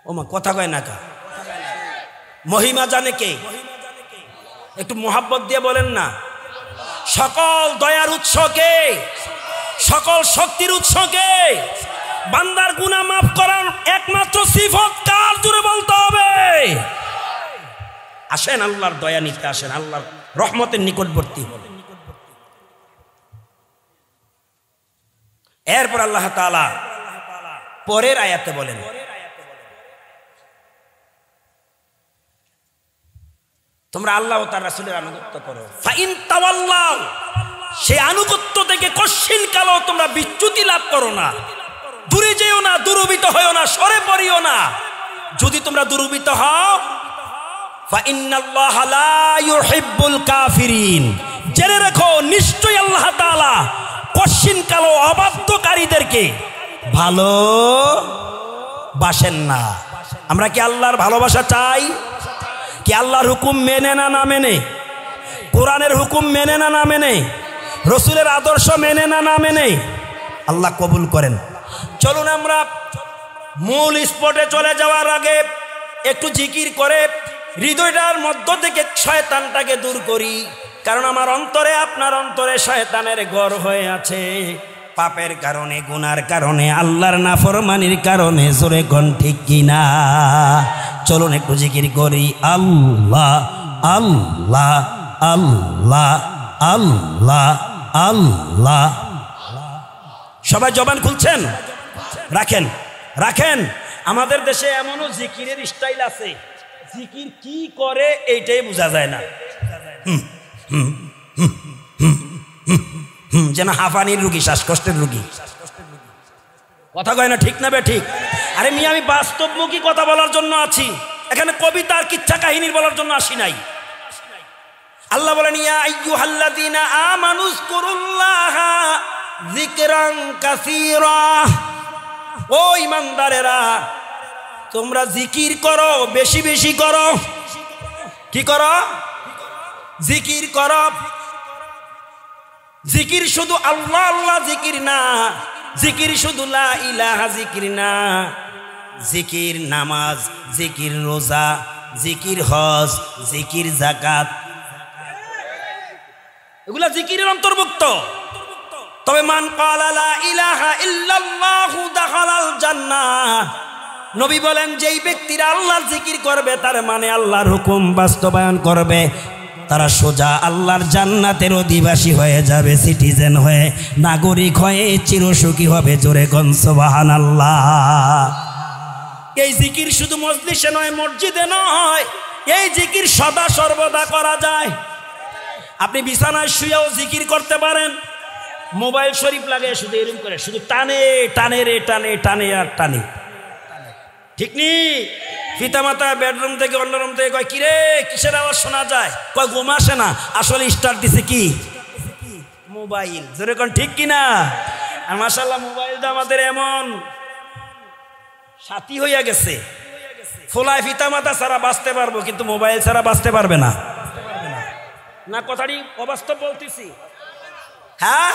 ও মা কথা কয় না কা? মহিমা জানে কে? একটু মোহাব্বত দিয়ে বলেন না। সকল দয়ার উৎস কে? সকল শক্তির উৎস কে? বান্দার গুনাহ মাফ করার একমাত্র সিফত কার? জোরে বলতে হবে। আসেন আল্লাহর দয়া নিতে আসেন, আল্লাহর রহমতের নিকটবর্তী হন। এরপর আল্লাহ তাআলা পরের আয়াতে বলেন, তোমরা আল্লাহ ও তার রাসূলের আনুগত্য করো। ফাইন তাওয়াল্লাউ, সেই আনুগত্য থেকে কশিন কালো তোমরা বিচ্যুতি লাভ করো না, দূরে যেও না, দুরবিত হও না, সরে পড়িও না। যদি তোমরা দুরবিত হও, ফাইন্নাল্লাহা লা ইউহিব্বুল কাফিরিন, জেনে রাখো নিশ্চয়ই আল্লাহ তাআলা কশিন কালো অবাধ্যকারীদেরকে ভালোবাসেন না। আমরা কি আল্লাহর ভালোবাসা চাই? কি আল্লাহর হুকুম মেনে না না মেনে? কোরআনের হুকুম মেনে না না মেনে? রসুলের আদর্শ মেনে না না মেনে? আল্লাহ কবুল করেন। চলুন আমরা মূল স্পটে চলে যাওয়ার আগে একটু জিকির করে হৃদয়টার মধ্য থেকে শয়তানটাকে দূর করি। কারণ আমার অন্তরে, আপনার অন্তরে শয়তানের ঘর হয়ে আছে, পাপের কারণে, গুনার কারণে, আল্লাহর নাফরমানির কারণে। জোরে কোন ঠিক কিনা? চলুন একটু জিকির করি। আল্লাহ আল্লাহ আল্লাহ আল্লাহ আল্লাহ। সবাই জবান খুলছেন? রাখেন রাখেন। আমাদের দেশে এমনও জিকিরের স্টাইল আছে, জিকির কি করে এইটাই বোঝা যায় না। যেন হাঁফানির রুগী, শ্বাসকষ্টের রুগী। কথা কয় না, ঠিক না বে ঠিক? আরে মিয়া, আমি বাস্তবমুখী কথা বলার জন্য আছি, এখানে কবিতা আর কিচ্ছা কাহিনীর বলার জন্য আসি নাই। আল্লাহ বলেন, ইয়া আইয়ুহাল্লাযীনা আমানু যকুরুল্লাহা যিকরান কাসীরা। ও ঈমানদারেরা, তোমরা জিকির করো, বেশি বেশি করো। কি করো? জিকির করো। জিকির শুধু আল্লাহ আল্লাহ জিকির না, জিকির শুধু লা ইলাহা জিকির না। জিকির নামাজ, জিকির রোজা, জিকির হজ, জিকির যাকাত, এগুলা জিকিরের অন্তর্ভুক্ত। তবে মান ক্বালা লা ইলাহা ইল্লাল্লাহু দাখালাল জান্নাহ, নবী বলেন যেই ব্যক্তিরা আল্লাহর জিকির করবে, তার মানে আল্লাহর হুকুম বাস্তবায়ন করবে, তারা সোজা আল্লাহর জান্নাতের অধিবাসী হয়ে যাবে, সিটিজেন হয়ে, নাগরিক হয়ে চিরসুখী হবে। জোরে কোন সুবহানাল্লাহ। এই জিকির শুধু মজলিসে নয়, মসজিদে নয়, এই জিকির সদা সর্বদা করা যায়। আপনি বিছানায় শুয়েও জিকির করতে পারেন। মোবাইল শরীফ লাগে শুধু এরকম করে, শুধু টানে টানে রে টানে টানে আর টানে। ঠিক নি? পিতা মাতা বেডরুম থেকে অন্য রুম থেকে কয়, কিরে কিসের আওয়াজ শোনা যায়? কয় ঘুম আসে না। আসলে স্টার্ট দিছে কি? মোবাইল। জোরে কোন ঠিক কিনা? আর মাশাআল্লাহ মোবাইলটা আমাদের এমন সাথী হইয়া গেছে, ফোলায় পিতা মাতা ছাড়া বাঁচতে পারবো, কিন্তু মোবাইল ছাড়া বাঁচতে পারবে না। না কথাটি অবাস্তব বলতেছি? হ্যাঁ,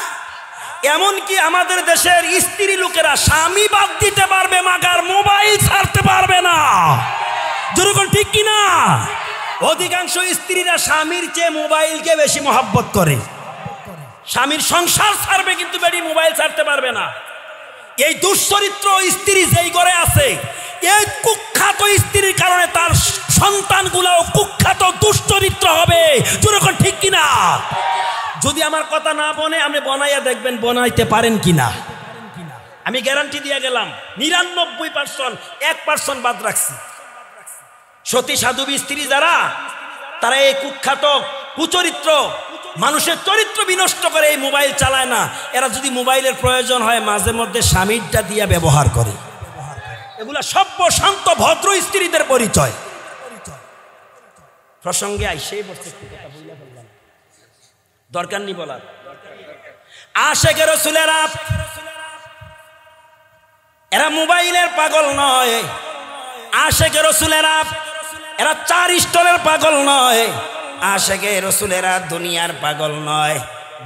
এমনকি আমাদের দেশের স্ত্রী লোকেরা স্বামী বাদ দিতে পারবে, মাগার মোবাইল ছাড়তে পারবে না। যেরকম ঠিক কিনা? অধিকাংশ স্ত্রীরা স্বামীর চেয়ে মোবাইলকে বেশি মহব্বত করে। স্বামীর সংসার ছাড়বে, কিন্তু বেটি মোবাইল ছাড়তে পারবে না। এই দুশ্চরিত্র স্ত্রী যেই ঘরে আছে, এই কুখ্যাত স্ত্রীর কারণে তার সন্তানগুলোও কুখ্যাত দুশ্চরিত্র হবে। যেরকম ঠিক কিনা? যদি আমার কথা না বনে, আপনি বনাইয়া দেখবেন বনাইতে পারেন কিনা। আমি গ্যারান্টি দিয়ে গেলাম 99%, 1% বাদ রাখছি। সতী সাধুবী স্ত্রী যারা, তারা এই কুখ্যাত কুচরিত্র, মানুষের চরিত্র বিনষ্ট করে এই মোবাইল চালায় না। এরা যদি মোবাইলের প্রয়োজন হয়, মাঝে মধ্যে স্বামীরটা দিয়ে ব্যবহার করে। এগুলা সভ্য শান্ত ভদ্র স্ত্রীদের পরিচয়। প্রসঙ্গে আইসেই বসে একটু কথা বলে বললাম, দরকার নেই বলার। আশেকে রাসূলেরা, এরা মোবাইলের পাগল নয়। আশেকে রাসূলেরা, এরা 4 স্টলের পাগল নয়। আশেকে রাসূলেরা দুনিয়ার পাগল নয়,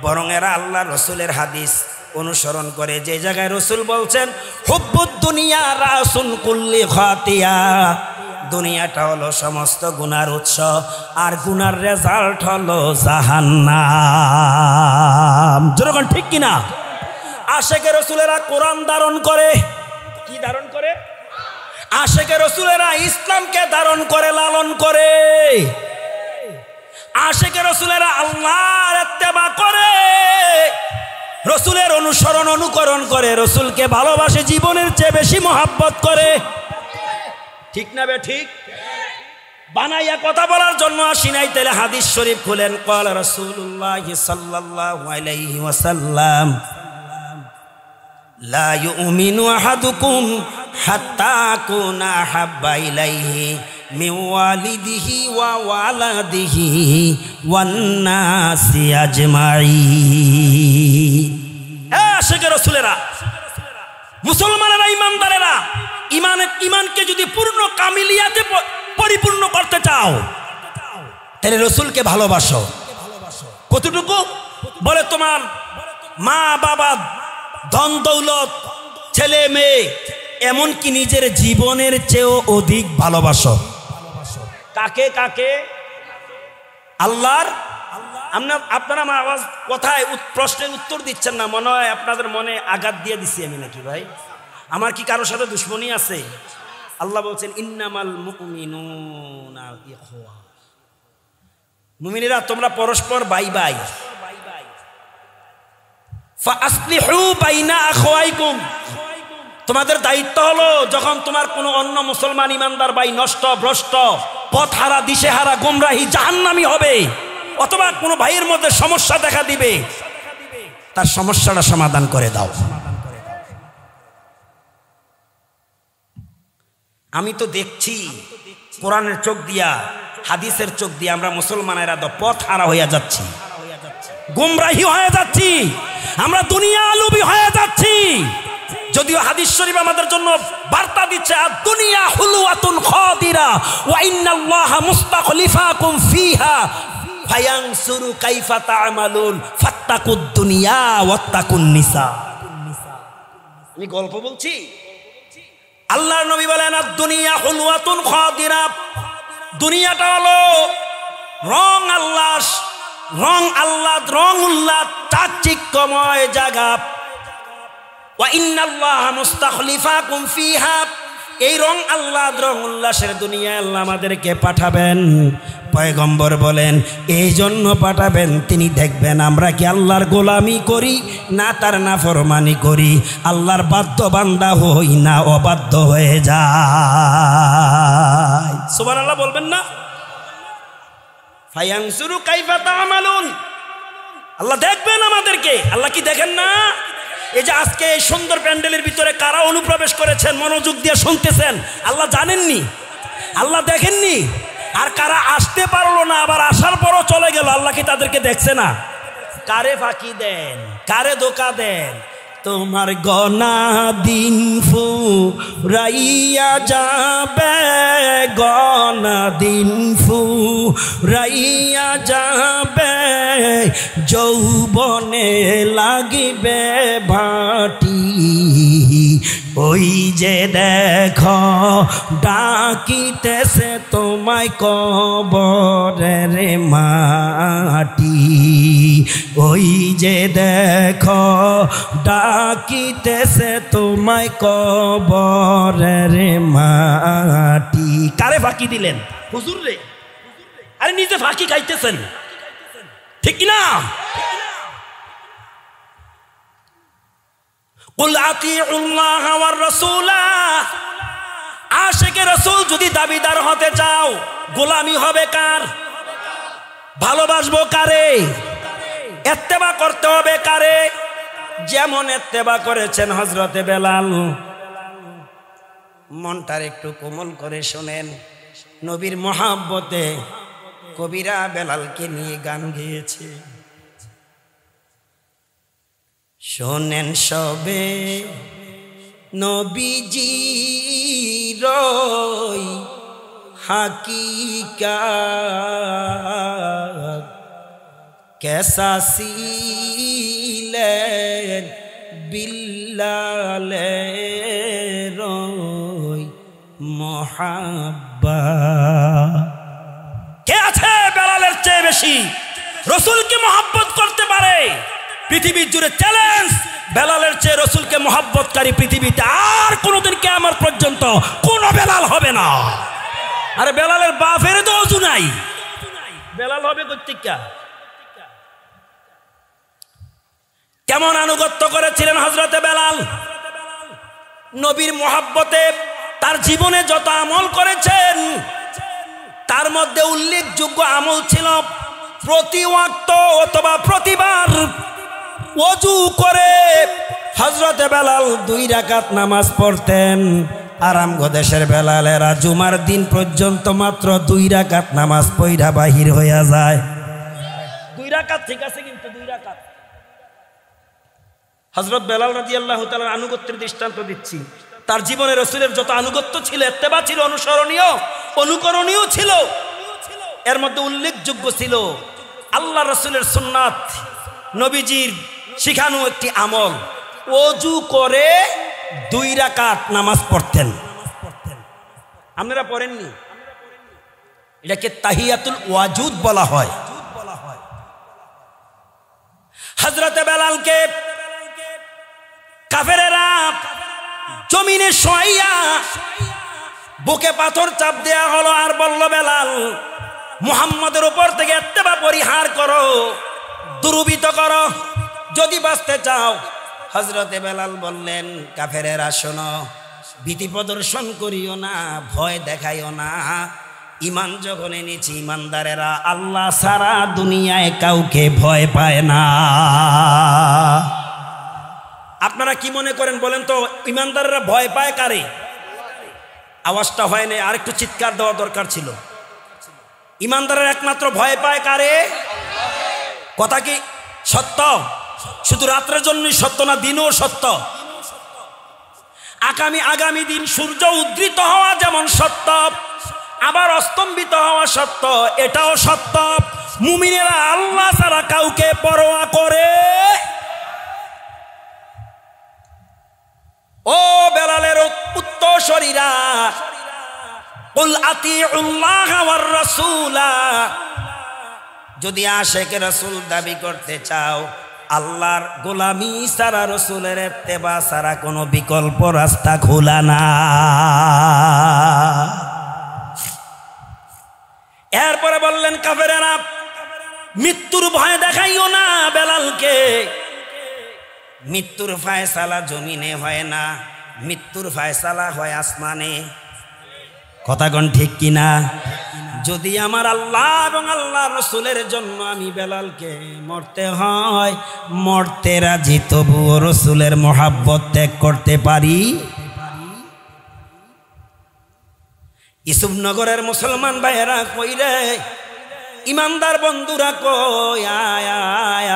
বরং এরা আল্লাহ রসুলের হাদিস অনুসরণ করে। যে জায়গায় রসুল বলছেন হুব্বুদ দুনিয়া রাসুন কুল্লি খাতিয়া, দুনিয়াটা হলো সমস্ত গুনার উৎস, আর গুনার রেজাল্ট হলো জাহান্নাম। যেরকম ঠিক কিনা? আশেকে রসুলেরা কোরআন ধারণ করে, কি ধারণ করে? আশেকে রসুলেরা ইসলামকে ধারণ করে, লালন করে। আশেকে রসুলেরা আল্লাহর ইত্তেবা করে, রসুলের অনুসরণ অনুকরণ করে, রসুলকে ভালোবাসে, জীবনের চেয়ে বেশি মহাব্বত করে। ঠিক না বে ঠিক? বানাইয়া কথা বলার জন্য আসি নাই, তাহলে হাদিস শরীফ খুলেন। ক্বালা রাসূলুল্লাহ সাল্লাল্লাহু আলাইহি ওয়াসাল্লাম, লা ইউমিনু আহাদুকুম হাত্তা আকুনা আহাব্বা ইলাইহি মিন ওয়ালিদিহি ওয়া ওয়ালাদিহি ওয়ান নাসি আজমাইন। আশিকে রাসূলেরা, মুসলমানেরা, ইমানদারেরা, ইমানকে যদি পূর্ণ কামিলিয়াতে পরিপূর্ণ করতে চাও, তাহলে রসুলকে ভালোবাসো। কতটুকু? বলে তোমার মা বাবা, ধন দৌলত, ছেলে মেয়ে, এমনকি নিজের জীবনের চেয়েও অধিক ভালোবাসো। কাকে কাকে? আল্লাহর। আপনারা আমার আওয়াজ কথায় প্রশ্নের উত্তর দিচ্ছেন না, মনে হয় আপনাদের মনে আঘাত দিয়ে দিছি আমি নাকি ভাই? আমার কি কারোর সাথে দুশ্মনী আছে? আল্লাহ বলছেন ইন্নামাল মুমিনুনা ইখওয়া, মুমিনেরা তোমরা পরস্পর ভাই ভাই। ফাআসলিহু বাইনা আখওয়াইকুম, তোমাদের দায়িত্ব হলো যখন তোমার কোনো অন্য মুসলমান ইমানদার ভাই নষ্ট, ভ্রষ্ট, পথহারা, দিশেহারা, গোমরাহি, জাহান্নামী হবে, অথবা কোনো ভাইয়ের মধ্যে সমস্যা দেখা দিবে, তার সমস্যাটা সমাধান করে দাও। আমি তো দেখছি কোরআনের চোখ দিয়া, হাদিসের চোখ দিয়া, আমরা মুসলমানেরা তো পথ হারা হইয়া যাচ্ছি, গুমরাহি হয়ে যাচ্ছি, আমরা দুনিয়া লোভী হয়ে যাচ্ছি। যদিও হাদিস শরীফ আমাদের জন্য বার্তা দিচ্ছে, আদ-দুনিয়া হুলওয়াতুন খাদিরা ওয়া ইন্নাল্লাহা মুস্তাখলিফাকুম ফিহা ফায়ানসুরু কাইফা তা'মালুন ফাত্তাকুদ দুনিয়া ওয়াত্তাকুন নিসা। আমি গল্প বলছি? আল্লাহর নবী বলেন, আদ-দুনিয়া হুলওয়াতুন খাদিরা, দুনিয়াটা হলো রং আল্লাহ, রং আল্লাহ, রং উল্লাস, চাকচিক্যময় জায়গা। ওয়া ইন্নাল্লাহা মুস্তাখলিফাকুম ফিহা, এই রং আল্লাহ, রং উল্লাসের দুনিয়ায় আল্লাহ আমাদেরকে পাঠাবেন। পয়গম্বর বলেন এই জন্য পাঠাবেন, তিনি দেখবেন আমরা কি আল্লাহর গোলামি করি না তার নাফরমানি করি, আল্লাহর বাধ্য বান্দা হই না অবাধ্য হয়ে যায়। সুবহানাল্লাহ বলবেন না? ফায়ানসুরু কাইফা তা'মালুন, আল্লাহ দেখবেন আমাদেরকে। আল্লাহ কি দেখেন না? এই যে আজকে এই সুন্দর প্যান্ডেলের ভিতরে কারা অনুপ্রবেশ করেছেন, মনোযোগ দিয়ে শুনতেছেন, আল্লাহ জানেননি? আল্লাহ দেখেননি? আর কারা আসতে পারলো না, আবার আসার পরও চলে গেল, আল্লাহ কি তাদেরকে দেখছে না? কারে ফাঁকি দেন, কারে ধোঁকা দেন? তোমার গনা দিন ফুরাইয়া যাবে, গনা দিন ফুরাইয়া যাবে, যৌবনে লাগিবে ভাটি, ওই যে দেখো ডাকিতেছে তোমায় কবরের মাটি, ওই যে দেখো ডাকিতেছে তোমায় কবরের মাটি। কারে ফাঁকি দিলেন? হুজুর রে। আরে নিজে ফাঁকি খাইতেছেন, ঠিক না? কুল আতিউল্লাহ ওয়ার রাসূলা, আশিকে রাসূল যদি দাবিদার হতে চাও, গোলামি হবে কার? ভালোবাসবো কারে? ইত্তেবা করতে হবে কারে? যেমন ইত্তেবা করেছেন হযরতে বেলাল। মনটার একটু কোমল করে শোনেন, নবীর মহাব্বতে কবিরা বেলালকে নিয়ে গান গেয়েছে। শোনেন সবে নবীজির হাকিকাত, কেসা ছিলেন বিল্লালের মুহাব্বা। কে আছে বেলালের চেয়ে বেশি রসুলকে মহব্বত করতে পারে? পৃথিবীর জুড়ে চ্যালেঞ্জ, বেলালের চেয়ে রসুলকে মহব্বতকারী পৃথিবীতে আর কোনোদিন কিয়ামত পর্যন্ত কোন বেলাল হবে না। আরে বেলালের বাপের তো অজু নাই, বেলাল হবে কর্তিকা? কেমন আনুগত্য করেছিলেন হযরতে বেলাল? নবীর মহব্বতে তার জীবনে যত আমল করেছেন তার মধ্যে উল্লেখযোগ্য আমল ছিল প্রতি ওয়াক্ত অথবা প্রতিবার ওযু করে হযরতে বেলাল 2 রাকাত নামাজ পড়তেন। আরামগো দেশের বেলালেরা জুমার দিন পর্যন্ত মাত্র 2 রাকাত নামাজ পড়া বাহির হইয়া যায়। 2 রাকাত ঠিক আছে, কিন্তু 2 রাকাত। হযরত বেলাল রাদিয়াল্লাহু তাআলার আনুগত্যের দৃষ্টান্ত দিচ্ছি। তার জীবনে রাসূলের যত আনুগত্য ছিল, ইত্তেবা ছিল, অনুসরণীয় অনুকরণীয় ছিল, এর মধ্যে উল্লেখযোগ্য ছিল আল্লাহ রাসূলের সুন্নাত, নবীজির শিখানো একটি আমল। ওযু করে 2 রাকাত নামাজ পড়তেন। আপনারা পড়েননি? এটাকে তাহিয়াতুল ওয়াজুদ বলা হয়। হযরতে বেলালকে কাফেরেরা জমিনে শোয়াইয়া বুকে পাথর চাপ দেয়া হলো, আর বলল বেলাল মুহাম্মদের উপর থেকে ইত্তেবা পরিহার করো, দুরূহিত করো যদি বাঁচতে চাও। হযরতে বেলাল বললেন, কাফেরেরা শোনো, ভীতি প্রদর্শন করিও না, ভয় দেখাইও না। ইমান যখন এনেছি, ইমানদারেরা আল্লাহ সারা দুনিয়ায় কাউকে ভয় পায় না। আপনারা কি মনে করেন বলেন তো, ইমানদারেরা ভয় পায় কারে? আওয়াজটা হয় না, আর একটু চিৎকার দেওয়া দরকার ছিল। ইমানদারেরা একমাত্র ভয় পায় কারে? কথা কি সত্য? শুধু রাত্রের জন্যই সত্য না, দিনও সত্য। আগামী দিন সূর্য উদ্ধৃত হওয়া যেমন সত্য, আবার অস্তম্ভিত হওয়া সত্য, এটাও সত্য। মুমিনেরা আল্লাহ ছাড়া কাউকে পরোয়া করে। ও বেলালের উত্তরসূরিরা, কুল আতিউল্লাহ ওয়ার রাসূলা, যদি আশিক রাসূল দাবি করতে চাও, আল্লাহর গোলামি ছাড়া রাসূলের ইত্তেবা ছাড়া কোনো বিকল্প রাস্তা খোলা না। এরপরে বললেন, কাফেরেরা মৃত্যুর ভয় দেখাইও না বেলালকে। মৃত্যুর ফয়সালা জমিনে হয় না, মৃত্যুর ফয়সালা হয় আসমানে। কথা কোন ঠিক কিনা? যদি আমার আল্লাহ এবং আল্লাহ রসুলের জন্য আমি বেলালকে মরতে হয়, মরতে রাজি, তবুও রসুলের মহাব্বত ত্যাগ করতে পারি? ইসুফনগরের মুসলমান ভাইয়েরা কই রে, ইমানদার বন্ধুরা কই, আয় আয়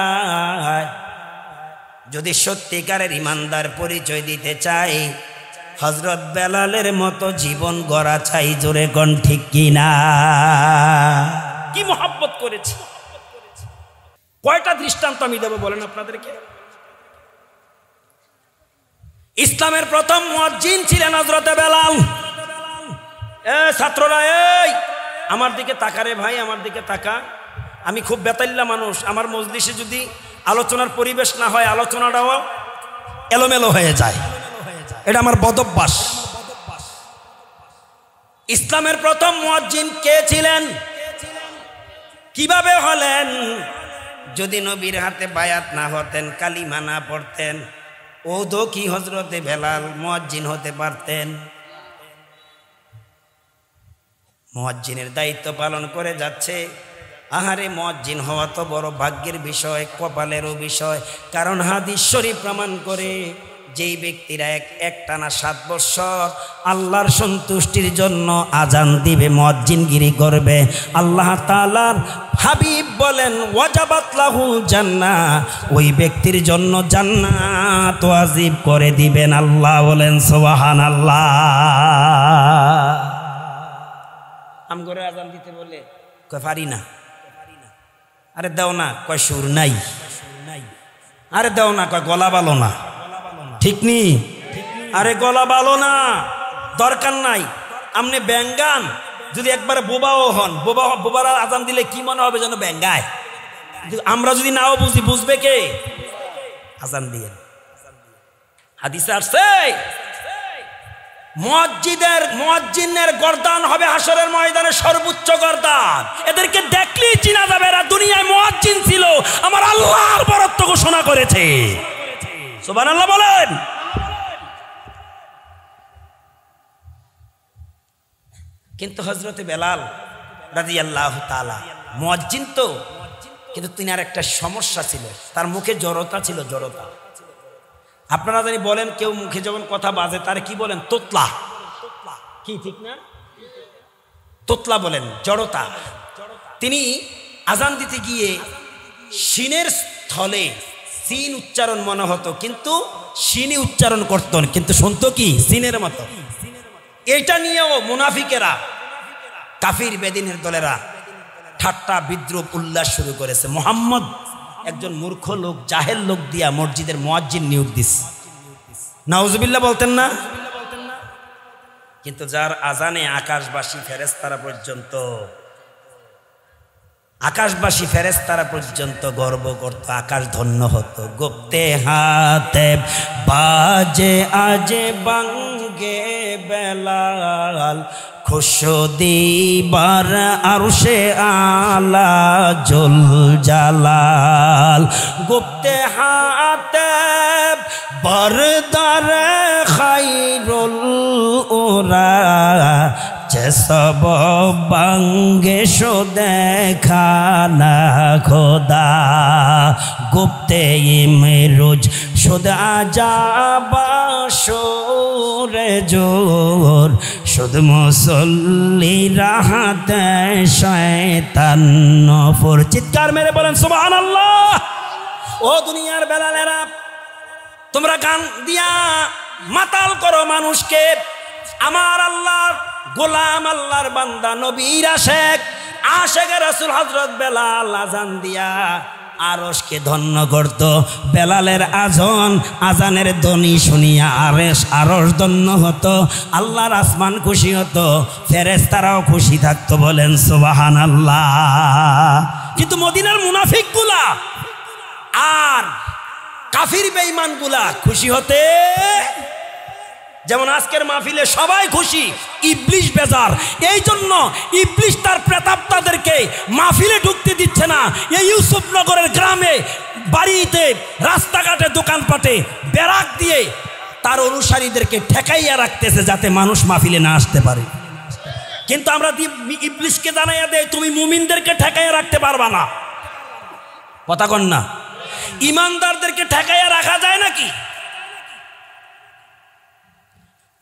আয়। যদি সত্যিকারের ইমানদার পরিচয় দিতে চাই, হযরত বেলালের মতো জীবন গড়া চাই। জোরে কোন ঠিক কিনা? কি মহব্বত করেছি! কয়টা দৃষ্টান্ত আমি দেব বলেন আপনাদেরকে? ইসলামের প্রথম মুয়াজ্জিন ছিলেন হযরতে বেলাল। ছাত্ররা, এই আমার দিকে তাকা রে ভাই, আমার দিকে তাকা। আমি খুব বেতাল্লা মানুষ, আমার মজলিসে যদি আলোচনার পরিবেশ না হয়, আলোচনাটাও এলোমেলো হয়ে যায়, এটা আমার বদভ্যাস। ইসলামের প্রথম মুয়াজ্জিন কে ছিলেন? কিভাবে হলেন? যদি নবীর হাতে বায়াত না হতেন, কালিমা না পড়তেন, ওদো কি হযরতে বেলাল মুয়াজ্জিন হতে পারতেন? মুয়াজ্জিনের দায়িত্ব পালন করে যাচ্ছে। আহারে, মুয়াজ্জিন হওয়া তো বড় ভাগ্যের বিষয়, কপালেরও বিষয়। কারণ হাদিস শরীফ প্রমাণ করে, যেই ব্যক্তিরা একটানা 7 বছর আল্লাহর সন্তুষ্টির জন্য আজান দিবে, মুয়াজ্জিনগিরি করবে, আল্লাহ তাআলার হাবিব বলেন ওয়াজাবাত লাহুল জান্নাহ, ওই ব্যক্তির জন্য জান্নাত ওয়াজিব করে দিবেন আল্লাহ। বলেন সুবহানাল্লাহ। আমগরে আজান দিতে বলে কয় পারি না। আরে দাও না, কয় সুর নাই। আরে দাও না, কয় গলা ভালো না। ঠিক নি? আরে গলা ভালো না, দরকার নাই। আপনি ব্যাঙ্গান, যদি একবার বোবাও হন, বোবারা আজান দিলে কি মনে হবে যেন ব্যাঙ্গায়। আমরা যদি নাও বুঝি, বুঝবে কে? আজান দিয়ে। হাদিসে আসছে মুয়াজ্জিনের গর্দান হবে হাসরের ময়দানে সর্বোচ্চ গর্দান। এদেরকে দেখলেই চিনা যাবে এরা দুনিয়ায় মুয়াজ্জিন ছিল, আমার আল্লাহর বরত্ব ঘোষণা করেছে। সুবহানাল্লাহ বলেন। কিন্তু হযরতে বেলাল রাদিয়াল্লাহু তাআলা মুয়াজ্জিন তো, কিন্তু তিনার একটা সমস্যা ছিল, তার মুখে জড়তা ছিল, জড়তা। আপনারা জানি বলেন কেউ মুখে যখন কথা বাজে তার কি বলেন? তোতলা। কি ঠিক না? তোতলা বলেন, জড়তা। তিনি আজান দিতে গিয়ে সিনের স্থলে সিন উচ্চারণ মনে হতো, কিন্তু সিনি উচ্চারণ করতেন, কিন্তু শুনতো কি সিনের মতো। এটা নিয়েও মুনাফিকেরা, কাফির বেদিনের দলেরা ঠাট্টা বিদ্রুপ উল্লাস শুরু করেছে। মুহাম্মদ একজন মূর্খ লোক, জাহেল লোক দিয়া মসজিদের মুয়াজ্জিন নিয়োগ দিস। নাউজুবিল্লাহ বলতেন না? কিন্তু যার আজানে আকাশবাসী ফেরেশতারা পর্যন্ত গর্ব করত, আকাশ ধন্য হতো। গুপ্তে হাতে বাজে আজে বাঙ্গে বেলাল, খুশদিবার আরশে আলা জল জালাল। গুপ্তে হাতে বরদার খাইরুল ওরা, যেসব বাঙ্গে শো দেখানা খোদা। গুপ্তে ইমরোজ শুধু আজাবাসরে জোর, শুধু মুসল্লি রাহাতে শয়তান নফর। চিৎকার মেরে বলেন সুবহানাল্লাহ। ও দুনিয়ার বেলালেরা, তোমরা গান দিয়া মাতাল করো মানুষকে। আমার আল্লাহর গোলাম, আল্লাহর বান্দা, নবীর আশেকে রাসূল হযরত বেলাল আজান দিয়া আরশকে ধন্য করত। বেলালের আজানের ধ্বনি শুনিয়া আরশ ধন্য হতো, আল্লাহর আসমান খুশি হতো, ফেরেশতারাও খুশি থাকতো। বলেন সুবহানাল্লাহ। কিন্তু মদিনার মুনাফিকগুলা আর কাফির বেঈমানগুলা খুশি হতে, যেমন আজকের মাহফিলে সবাই খুশি, ইবলিশ বেজার। এই জন্য ইবলিশ তার প্রেতাত্মাদেরকে মাহফিলে ঢুকতে দিচ্ছে না। এই ইউসুফনগরের গ্রামে, বাড়িতে, রাস্তাঘাটে, দোকানপাটে ব্যারাক দিয়ে তার অনুসারীদেরকে ঠেকাইয়া রাখতেছে যাতে মানুষ মাহফিলে না আসতে পারে। কিন্তু আমরা ইবলিশকে জানাইয়া দেই, তুমি মুমিনদেরকে ঠেকাইয়া রাখতে পারবা না। কথা কন না? ইমানদারদেরকে ঠেকাইয়া রাখা যায় নাকি?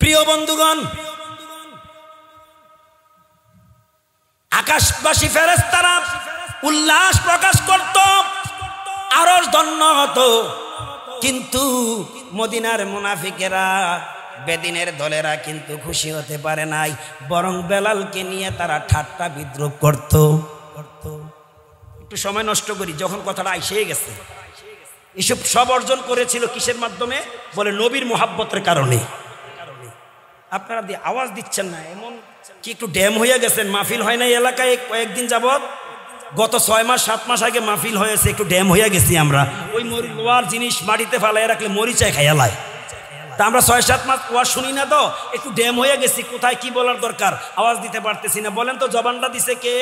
প্রিয় বন্ধুগণ, আকাশবাসী ফেরেশতারা উল্লাস প্রকাশ করত, আরশ ধন্য হতো। কিন্তু মদিনার মুনাফিকেরা, বেদিনের দলেরা কিন্তু খুশি হতে পারে নাই, বরং বেলালকে নিয়ে তারা ঠাট্টা বিদ্রুপ করত। একটু সময় নষ্ট করি, যখন কথাটা আইসে গেছে। এসব সব অর্জন করেছিল কিসের মাধ্যমে? বলে নবীর মুহাব্বতের কারণে। আপনারা আওয়াজ দিচ্ছেন না, এমন কি একটু ড্যাম হয়ে গেছেন? মাহফিল হয় না এলাকায় কয়েকদিন যাবৎ, গত 6 মাস 7 মাস আগে মাহফিল হয়েছে, একটু ড্যাম হয়ে গেছি আমরা। ওই লোয়ার জিনিস মাটিতে ফালাই রাখলে মরিচায় খাইয়ালায়। তা আমরা 6-7 মাস ওয়াজ শুনি না, তো একটু ড্যাম হয়ে গেছি। কোথায় কি বলার দরকার, আওয়াজ দিতে পারতেছি না। বলেন তো, জবানটা দিছে কে?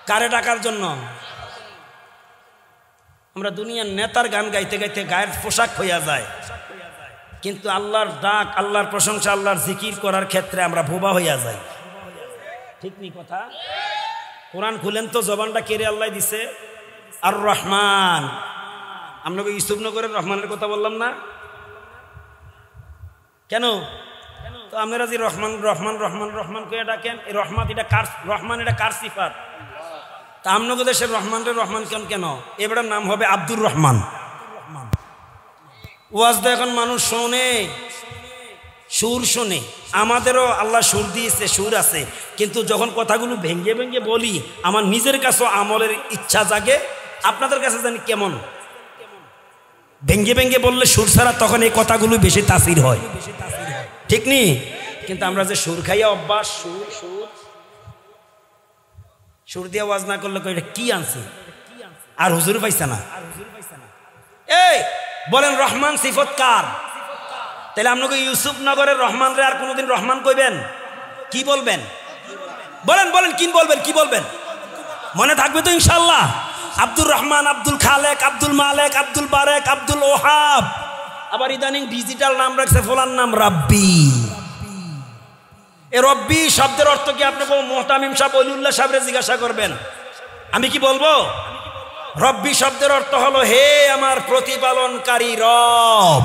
কারে ডাকার জন্য? আমরা দুনিয়ার নেতার গান গাইতে গাইতে গায়ের পোশাক হইয়া যায়, কিন্তু আল্লাহর ডাক, আল্লাহর প্রশংসা, আল্লাহর জিকির করার ক্ষেত্রে আমরা বোবা হইয়া যাই। ঠিক নি কথা? কোরআন খুলেন তো, জবানটা কেড়ে আল্লাহ দিছে। আর রহমান, আপনাকে ইউসুফনগরের রহমানের কথা বললাম না কেন? তো আপনারা যে রহমান রহমান রহমান রহমান করে ডাকেন, এই রহমান এটা কার? রহমান এটা কার সিফাত? তা আপনাকে দেশের রহমানের রহমান কেন? এবার নাম হবে আব্দুর রহমান। ওয়াজটা এখন মানুষ শোনে, সুর শোনে। আমাদেরও আল্লাহ সুর দিয়েছে, সুর আছে, কিন্তু যখন কথাগুলো ভেঙ্গে ভেঙ্গে বলি, আমার নিজের কাছেও আমলের ইচ্ছা জাগে। আপনাদের কাছে জানি কেমন ভেঙ্গে ভেঙ্গে বললে সুর ছাড়া, তখন এই কথাগুলো বেশি তাসির হয়। ঠিক নি? কিন্তু আমরা যে সুর খাইয়া অভ্যাস, সুর দিয়ে ওয়াজ না করলে এটা কি আনছে, আর হুজুর পাইছে না। এই বলেন রহমান সিফত কার? তাহলে আপনাকে ইউসুফ নগরের রহমান রে আর কোনোদিন রহমান কইবেন? কি বলবেন? বলেন বলেন কি বলবেন? কি বলবেন? মনে থাকবে তো ইনশাল্লাহ? আব্দুর রহমান, আব্দুল খালেক, আব্দুল মালেক, আব্দুল বারেক, আব্দুল ওহাব। আবার ইদানিং ডিজিটাল নাম রাখছে, ফলার নাম রাব্বি। এ রব্বি শব্দের অর্থ কি আপনাকে মোহতামিম সাহেব ওলিউল্লাহ সাহেবরে জিজ্ঞাসা করবেন, আমি কি বলবো? রব্বি শব্দের অর্থ হলো হে আমার প্রতিপালনকারী রব।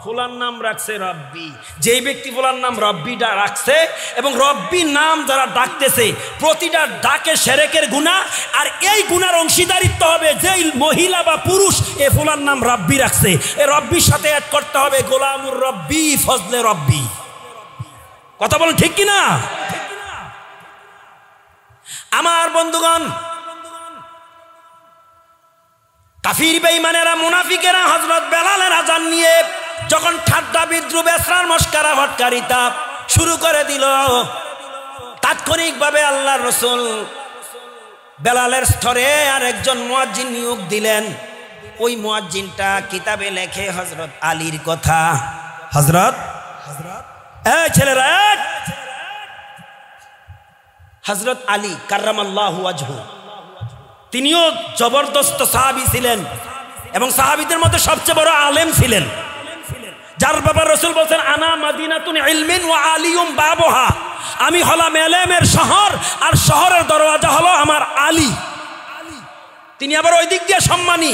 ফুলার নাম রাখছে রব্বি। যেই ব্যক্তি ফুলার নাম রব্বি রাখছে এবং রব্বি নাম যারা ডাকতেছে, প্রতিটা ডাকে শিরকের গুনাহ, আর এই গুনার অংশীদারিত্ব হবে যেই মহিলা বা পুরুষ এ ফুলার নাম রব্বি রাখছে। এ রব্বির সাথে অ্যাড করতে হবে গোলামুর রব্বি, ফজলে রব্বি। কথা বলেন ঠিক কিনা? আমার বন্ধুগণ, কাফির বেঈমানেরা, মুনাফিকেরা হযরত বেলালের আযান নিয়ে যখন ঠাট্টা বিদ্রুপ, এসরার মস্কারা ফটকারিতা শুরু করে দিল, তাৎক্ষণিকভাবে আল্লাহর রাসূল বেলালের স্থরে আর একজন মুয়াজ্জিন নিয়োগ দিলেন। ওই মুয়াজ্জিনটা কিতাবে লেখে হযরত আলীর কথা। হযরত এই ছেলেরা, হযরত আলী কাররামাল্লাহু ওয়াজহু, তিনিও জবরদস্ত সাহাবী ছিলেন এবং সাহাবীদের মধ্যে সবচেয়ে বড় আলেম ছিলেন, যার ব্যাপারে রাসূল বলেন আনা মাদিনাতুন ইলমিন ওয়া আলিয়ুম বাবুহা, আমি হলাম ইলমের শহর আর শহরের দরওয়াজা হলো আমার আলী। তিনি আবার ওই দিক দিয়ে সম্মানী।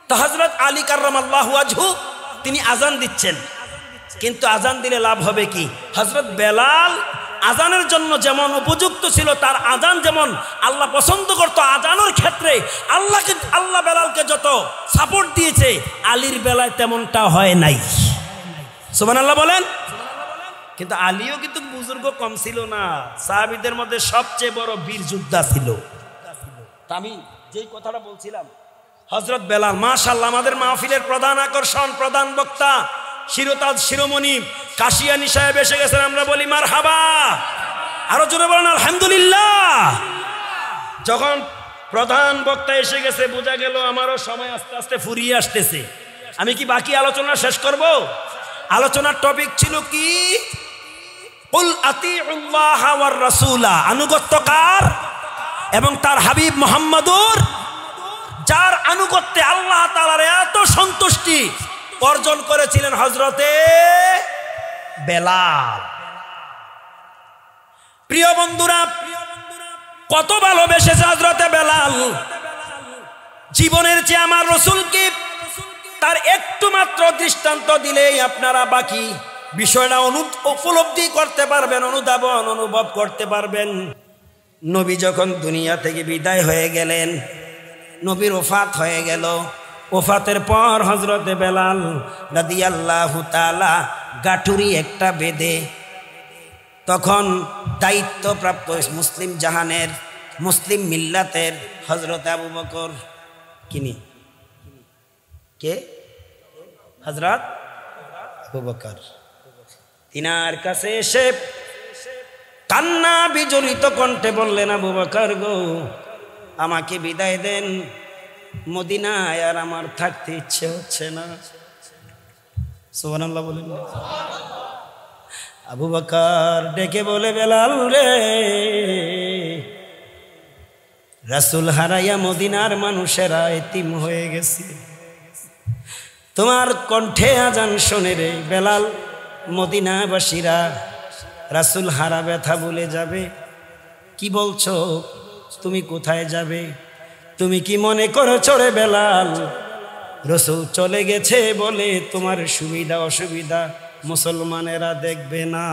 তো হযরত আলী কাররামাল্লাহু ওয়াজহু তিনি আজান দিচ্ছেন, কিন্তু আজান দিলে লাভ হবে কি? হযরত বেলাল আজানের জন্য যেমন উপযুক্ত ছিল, তার আজান যেমন আল্লাহ পছন্দ করতো, আজানের ক্ষেত্রে আল্লাহ বেলালকে যত সাপোর্ট দিয়েছে, আলীর বেলায় তেমনটা হয় নাই। সুবহানাল্লাহ বলেন। কিন্তু আলীও কিন্তু বুজুর্গ কম ছিল না, সাহাবীদের মধ্যে সবচেয়ে বড় বীর যোদ্ধা ছিল। আমি যেই কথাটা বলছিলাম, হযরত বেলাল মাশাআল্লাহ আমাদের মাহফিলের প্রধান আকর্ষণ, প্রধান বক্তা, শিরোতাজ শিরোমণি কাশিয়ানী সাহেব এসে গেছেন। আমরা বলি মারহাবা, আরো জোরে বলেন আলহামদুলিল্লাহ। যখন প্রধান বক্তা এসে গেছে, বোঝা গেল আমারও সময় আস্তে আস্তে ফুরিয়ে আসতেছে। আমি কি বাকি আলোচনা শেষ করব? আলোচনার টপিক ছিল কি? কুল আতিউল্লাহ ওয়ার রাসূলা, আনুগত্য কার? এবং তার হাবিব মুহাম্মাদুর, যার আনুগত্যে আল্লাহ তাআলার এত সন্তুষ্টি অর্জন করেছিলেন হযরতে বেলাল। প্রিয় বন্ধুরা, কত ভালোবেসেছে হযরতে বেলাল। জীবনের চেয়ে আমার রাসূলকে তার একটু মাত্র দৃষ্টান্ত দিলেই আপনারা বাকি বিষয়টা উপলব্ধি করতে পারবেন, অনুভব করতে পারবেন। নবী যখন দুনিয়া থেকে বিদায় হয়ে গেলেন, নবীর ওফাত হয়ে গেল। ওফাতের পর হযরতে বেলাল রাদিয়াল্লাহু তাআলা গাঠুরি একটা বেদে, তখন দায়িত্বপ্রাপ্ত মুসলিম জাহানের, মুসলিম মিল্লাতের হযরত আবু বকর, কিনি কে? হযরত আবু বকর, তিনার কাছে এসে কান্না বিজড়িত কণ্ঠে বললেন, আবু বকর গো, আমাকে বিদায় দেন, মদিনায় আর আমার থাকতে ইচ্ছে হচ্ছে না। সুবহানাল্লাহ বলেন। আবু বকর ডেকে বলে, বেলাল রে, রাসূল হারাইয়া মদিনার মানুষেরা এতিম হয়ে গেছে, তোমার কণ্ঠে আজান শোনে রে বেলাল, মদিনাবাসীরা রাসূল হারা ব্যথা ভুলে যাবে। কি বলছো? তুমি কোথায় যাবে? তুমি কি মনে করেছ রে বেলাল, রাসূল চলে গেছে বলে তোমার সুবিধা অসুবিধা মুসলমানেরা দেখবে না?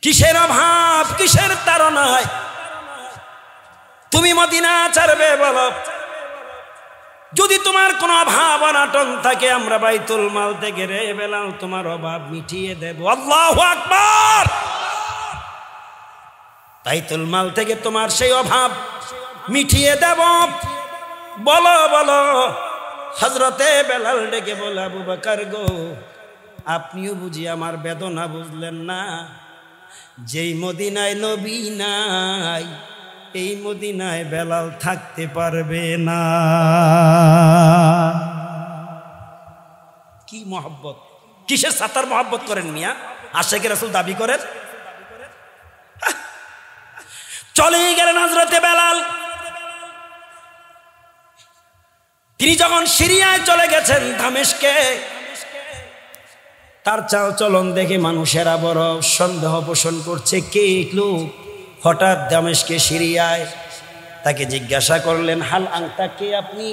কিসের অভাব, কিসের তাড়নায় তুমি মদিনা ছাড়বে বলো? যদি তোমার কোনো অভাব অনাটন থাকে, আমরা বাইতুল মাল থেকে রে বেলাল তোমার অভাব মিটিয়ে দেব। আল্লাহু আকবার। বাইতুল মাল থেকে তোমার সেই অভাব মিটিয়ে দেব। বলো বলো হযরতে বেলাল ডেকে বলে, আবু বকর গো, আপনিও বুঝি আমার বেদনা বুঝলেন না? যেই মদিনায় নবী নাই, এই মদিনায় বেলাল থাকতে পারবে না। কি মহব্বত, কিসের সাতার মহব্বত করেন মিয়া? আশিকে রাসূল দাবি করেন। চলেই গেলেন হযরতে বেলাল। তিনি যখন সিরিয়ায় চলে গেছেন, দামেস্কে, তার চাল চলন দেখে মানুষেরা বড় সন্দেহ পোষণ করছে, কে লোক হঠাৎ দামেস্কে সিরিয়ায়। তাকে জিজ্ঞাসা করলেন, হাল আংতা, কে আপনি?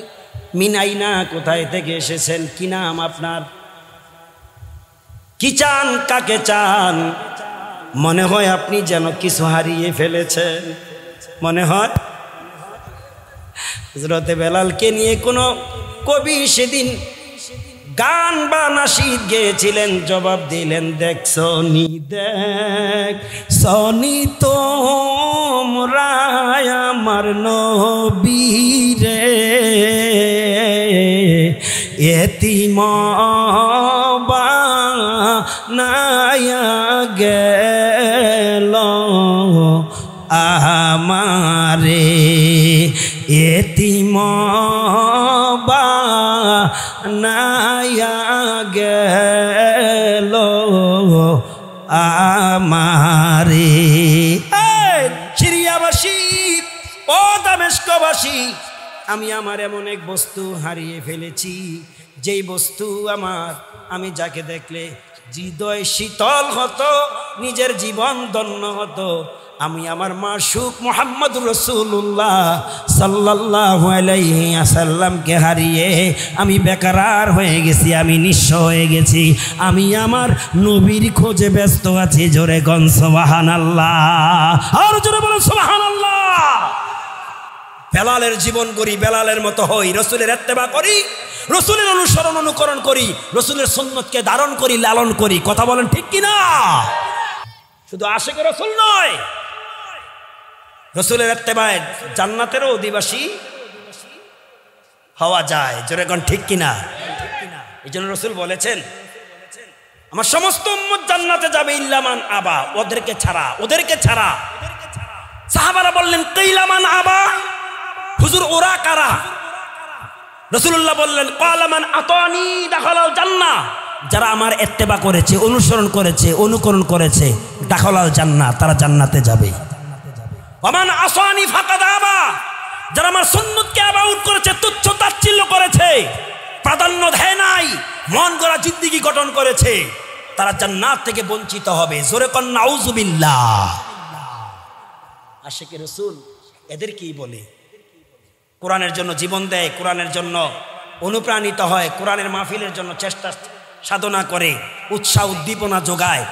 মিনাইনা, কোথায় থেকে এসেছেন? কি নাম আপনার? কি চান? কাকে চান? মনে হয় আপনি যেন কিছু হারিয়ে ফেলেছেন, মনে হয়। হযরতে বেলালকে নিয়ে কোনো কবি সেদিন গান বা নাশিদ গেয়েছিলেন, জবাব দিলেন, দেখছো নি, দেখছো নি তোমরা আমার নবীরে, এতিম বানায়া গেল আমারে, এতিম বানায়া গেল আমারে। সিরিয়াবাসী, ও দামেস্কবাসী, আমি আমার এমন এক বস্তু হারিয়ে ফেলেছি, যেই বস্তু আমি যাকে দেখলে হৃদয় শীতল হতো, নিজের জীবন ধন্য হতো। আমি আমার মাশউক মুহাম্মদুর রাসূলুল্লাহ সাল্লাল্লাহু আলাইহি ওয়াসাল্লামকে হারিয়ে আমি বেকরার হয়ে গেছি, আমি নিঃস্ব হয়ে গেছি। আমি আমার নবীর খোঁজে ব্যস্ত আছি। জোরে কোন সুবহানাল্লাহ, আর জোরে বলুন সুবহানাল্লাহ। বেলালের জীবন করি, বেলালের মতো হই, রাসূলের ইত্তেবা করি, রাসূলের অনুসরণ অনুকরণ করি, রাসূলের সুন্নতকে ধারণ করি, লালন করি। কথা বলেন ঠিক কি না? শুধু আশিক রাসূল নয়, রাসূলের ইত্তেবায় জান্নাতেরও অধিবাসী হওয়া যায়। জোরে কোন ঠিক কি না? এই জন্য রাসূল বলেছেন, আমার সমস্ত উম্মত জান্নাতে যাবে ইল্লা মান আবা, ওদেরকে ছাড়া, ওদেরকে ছাড়া। সাহাবারা বললেন, কিলা মান আবা, হুজুর ওরা কারা? রাসূলুল্লাহ বললেন, ক্বালা মান আতানি দাখালাল জান্নাহ, যারা আমার ইত্তেবা করেছে, অনুসরণ করেছে, অনুকরণ করেছে, দাখালাল জান্নাহ, তারা জান্নাতে যাবে। ওয়া মান আসানি ফাকাদ আবা, যারা আমার সুন্নতকে আবাউট করেছে, তুচ্ছ তাচ্ছিল্য করেছে, প্রাধান্য দেয় নাই, মন গড়া জিন্দেগি গঠন করেছে, তারা জান্নাত থেকে বঞ্চিত হবে। জোরে কোন নাউযুবিল্লাহ। আশিকে রাসূল এদের কি বলে? কোরআনের জন্য জীবন দেয়, কোরআনের জন্য অনুপ্রাণিত হয়, কোরআনের মাহফিলের জন্য চেষ্টা সাধনা করে, উৎসাহ উদ্দীপনা যোগায়,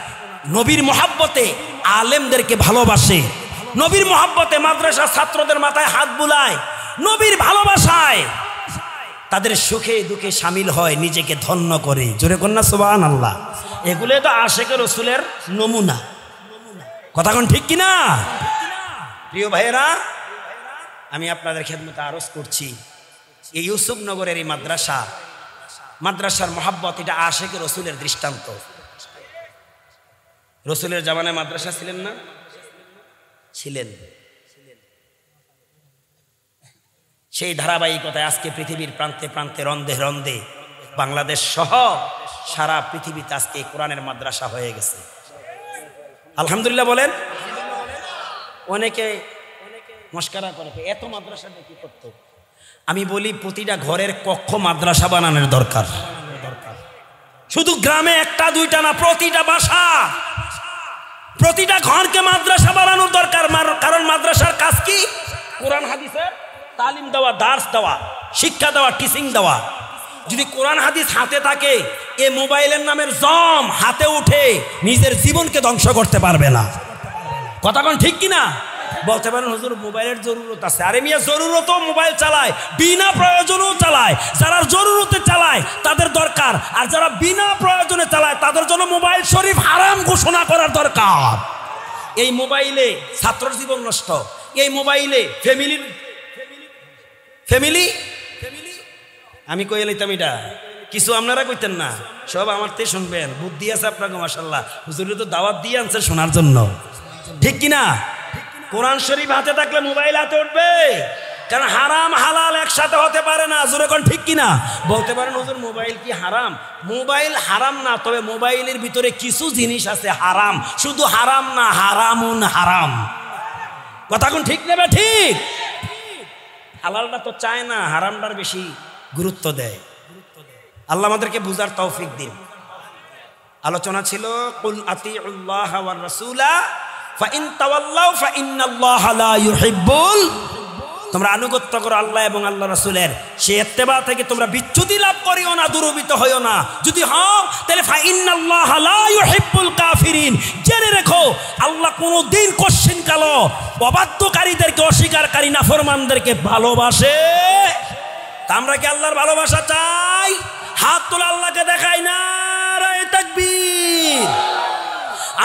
নবীর মহাব্বতে আলেমদেরকে ভালোবাসে, নবীর মহাব্বতে মাদ্রাসার ছাত্রদের মাথায় হাত বুলায়, নবীর ভালোবাসায় তাদের সুখে দুঃখে শামিল হয়, নিজেকে ধন্য করে। জোরে কন্যা সুবহানাল্লাহ। এগুলো তো আশিকে রাসূলের নমুনা। কথা কোন ঠিক কিনা? প্রিয় ভাইয়েরা, আমি আপনাদের খেদমতে আরজ করছি, এই ইউসুফনগরের এই মাদ্রাসার মহাব্বত, এটা আশিকে রাসূলের দৃষ্টান্ত। রাসূলের জামানায় মাদ্রাসা ছিলেন না? ছিলেন। সেই ধারাবাহিকতায় আজকে পৃথিবীর প্রান্তে প্রান্তে, রন্ধে রন্ধে, বাংলাদেশ সহ সারা পৃথিবীতে আজকে কোরআনের মাদ্রাসা হয়ে গেছে। আলহামদুলিল্লাহ বলেন। অনেকে মস্কারা করে, এত মাদ্রাসা কি করতো? আমি বলি, প্রতিটা ঘরের কক্ষ মাদ্রাসা বানানোর দরকার। শুধু গ্রামে একটা দুইটা না, প্রতিটা বাসা, প্রতিটা ঘরকে মাদ্রাসা বানানোর দরকার। কারণ মাদ্রাসার কাজ কি? কোরআন হাদিসের তালিম দেওয়া, দার্স দেওয়া, শিক্ষা দেওয়া, টিচিং দেওয়া। যদি কোরআন হাদিস হাতে থাকে, এ মোবাইলের নামের জম হাতে উঠে নিজের জীবনকে ধ্বংস করতে পারবে না। কথা কোন ঠিক কিনা? বলতে পারেন, হুজুর মোবাইলের জরুরত আছে। আরে মিয়া, জরুরতও মোবাইল চালায়, বিনা প্রয়োজনেও চালায়। যারা জরুরতে চালায় তাদের দরকার, আর যারা বিনা প্রয়োজনে চালায় তাদের জন্য মোবাইল শরীফ হারাম ঘোষণা করার দরকার। এই মোবাইলে ছাত্রর জীবন নষ্ট, এই মোবাইলে ফ্যামিলি আমি কই লইতাম এটা, কিছু আপনারা কইতেন না, সব আমার তে শুনবেন। বুদ্ধি আছে আপনাকে মাশাআল্লাহ, হুজুরে তো দাওয়াত দিয়ে আনছে শোনার জন্য, ঠিক কিনা? কোরআন শরীফ হাতে থাকলে মোবাইল হাতে উঠবে, কারণ হারাম হালাল একসাথে হতে পারে না। জোরে কোন ঠিক কিনা? বলতে পারেন হুজুর মোবাইল কি হারাম? মোবাইল হারাম না, তবে মোবাইলের ভিতরে কিছু জিনিস আছে হারাম, শুধু হারাম না, হারামুন হারাম। কথা কোন ঠিক নেবে? ঠিক। হালালটা তো চায় না, হারামটার বেশি গুরুত্ব দেয়। আল্লাহ আমাদেরকে বুঝার তৌফিক দিন। আলোচনা ছিল কুল আতিউল্লাহ ওয়ার রাসূলা ফাইন তাওয়াল্লাউ ফাইন্নাল্লাহা লা ইউহিব্বুল, তোমরা আনুগত্য করো আল্লাহ এবং আল্লাহ রাসূলের, সেই ইত্তেবা থেকে তোমরা বিচ্যুতি লাভ করিও না, দুরবিত হইও না। যদি হও তাহলে ফাইন্নাল্লাহা লা ইউহিব্বুল কাফিরিন, জেনে রেখো আল্লাহ কোনদিন কোশ্চিন কালো অবাধ্যকারীদেরকে, অস্বীকারী নাফরমানদেরকে ভালোবাসে। তা আমরা কি আল্লাহর ভালোবাসা চাই? হাত তোলা, আল্লাহকে দেখাই না। নারায়ে তাকবীর।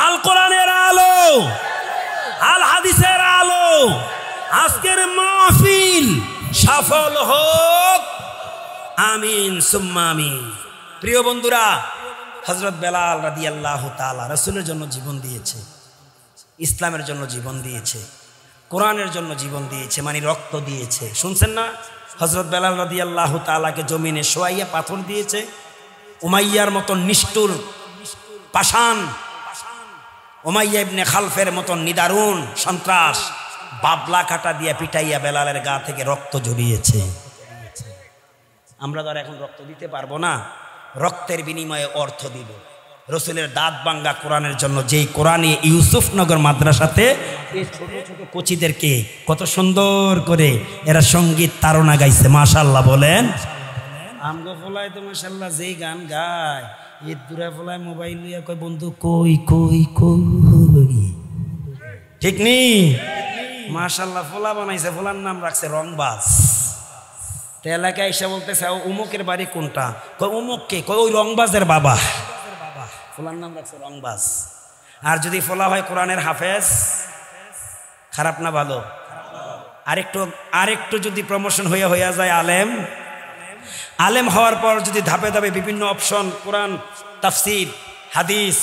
আল কোরআনের আলো, আল হাদিসের আলো, আজকের মাহফিল সফল হোক, আমিন সুম্মা আমিন। প্রিয় বন্ধুরা, হযরত বেলাল রাদিয়াল্লাহু তাআলা রাসূলের জন্য জীবন দিয়েছে, ইসলামের জন্য জীবন দিয়েছে, কোরআনের জন্য জীবন দিয়েছে, মানে রক্ত দিয়েছে। শুনছেন না? হযরত বেলাল রাদিয়াল্লাহু তাআলাকে জমিনে শোয়াইয়া পাথর দিয়েছে। উমাইয়ার মতন নিষ্ঠুর পাষাণ, উমাইয়া ইবনে খালফের মতন নিদারুণ সন্ত্রাস বাবলা কাটা দিয়ে পিটাইয়া বেলালের গা থেকে রক্ত ঝরিয়েছে। আমরা তো আর এখন রক্ত দিতে পারবো না, রক্তের বিনিময়ে অর্থ দিব। রসুলের দাঁত ভাঙ্গা কোরআনের জন্য, যেই কোরআনে ইউসুফনগর মাদ্রাসাতে এই ছোট ছোট কোচিদেরকে কত সুন্দর করে এরা সঙ্গীত তারণা গাইছে, মাশাআল্লাহ বলেন। আমগো ফলায় তো মাশাআল্লাহ যেই গান গায়, ঈদ দূরে ফলায় মোবাইল লইয়া কয় বন্ধু কই কই কই, ঠিক নি? মাশাআল্লাহ ফলা বানাইছে, ফলার নাম রাখছে রংবাজ। তো এলাকায় এসে বলতেছে উমুকের বাড়ি কোনটা? কয় উমুককে, কয় ওই রংবাজের বাবা। ফলার নাম রাখছে রংবাজ। আর যদি ফলা হয় কোরআনের হাফেজ, খারাপ না ভালো? আরেকটু যদি প্রমোশন হইয়া যায় আলেম, আলেম হওয়ার পর যদি ধাপে ধাপে বিভিন্ন অপশন, কোরআন, তাফসির, হাদিস,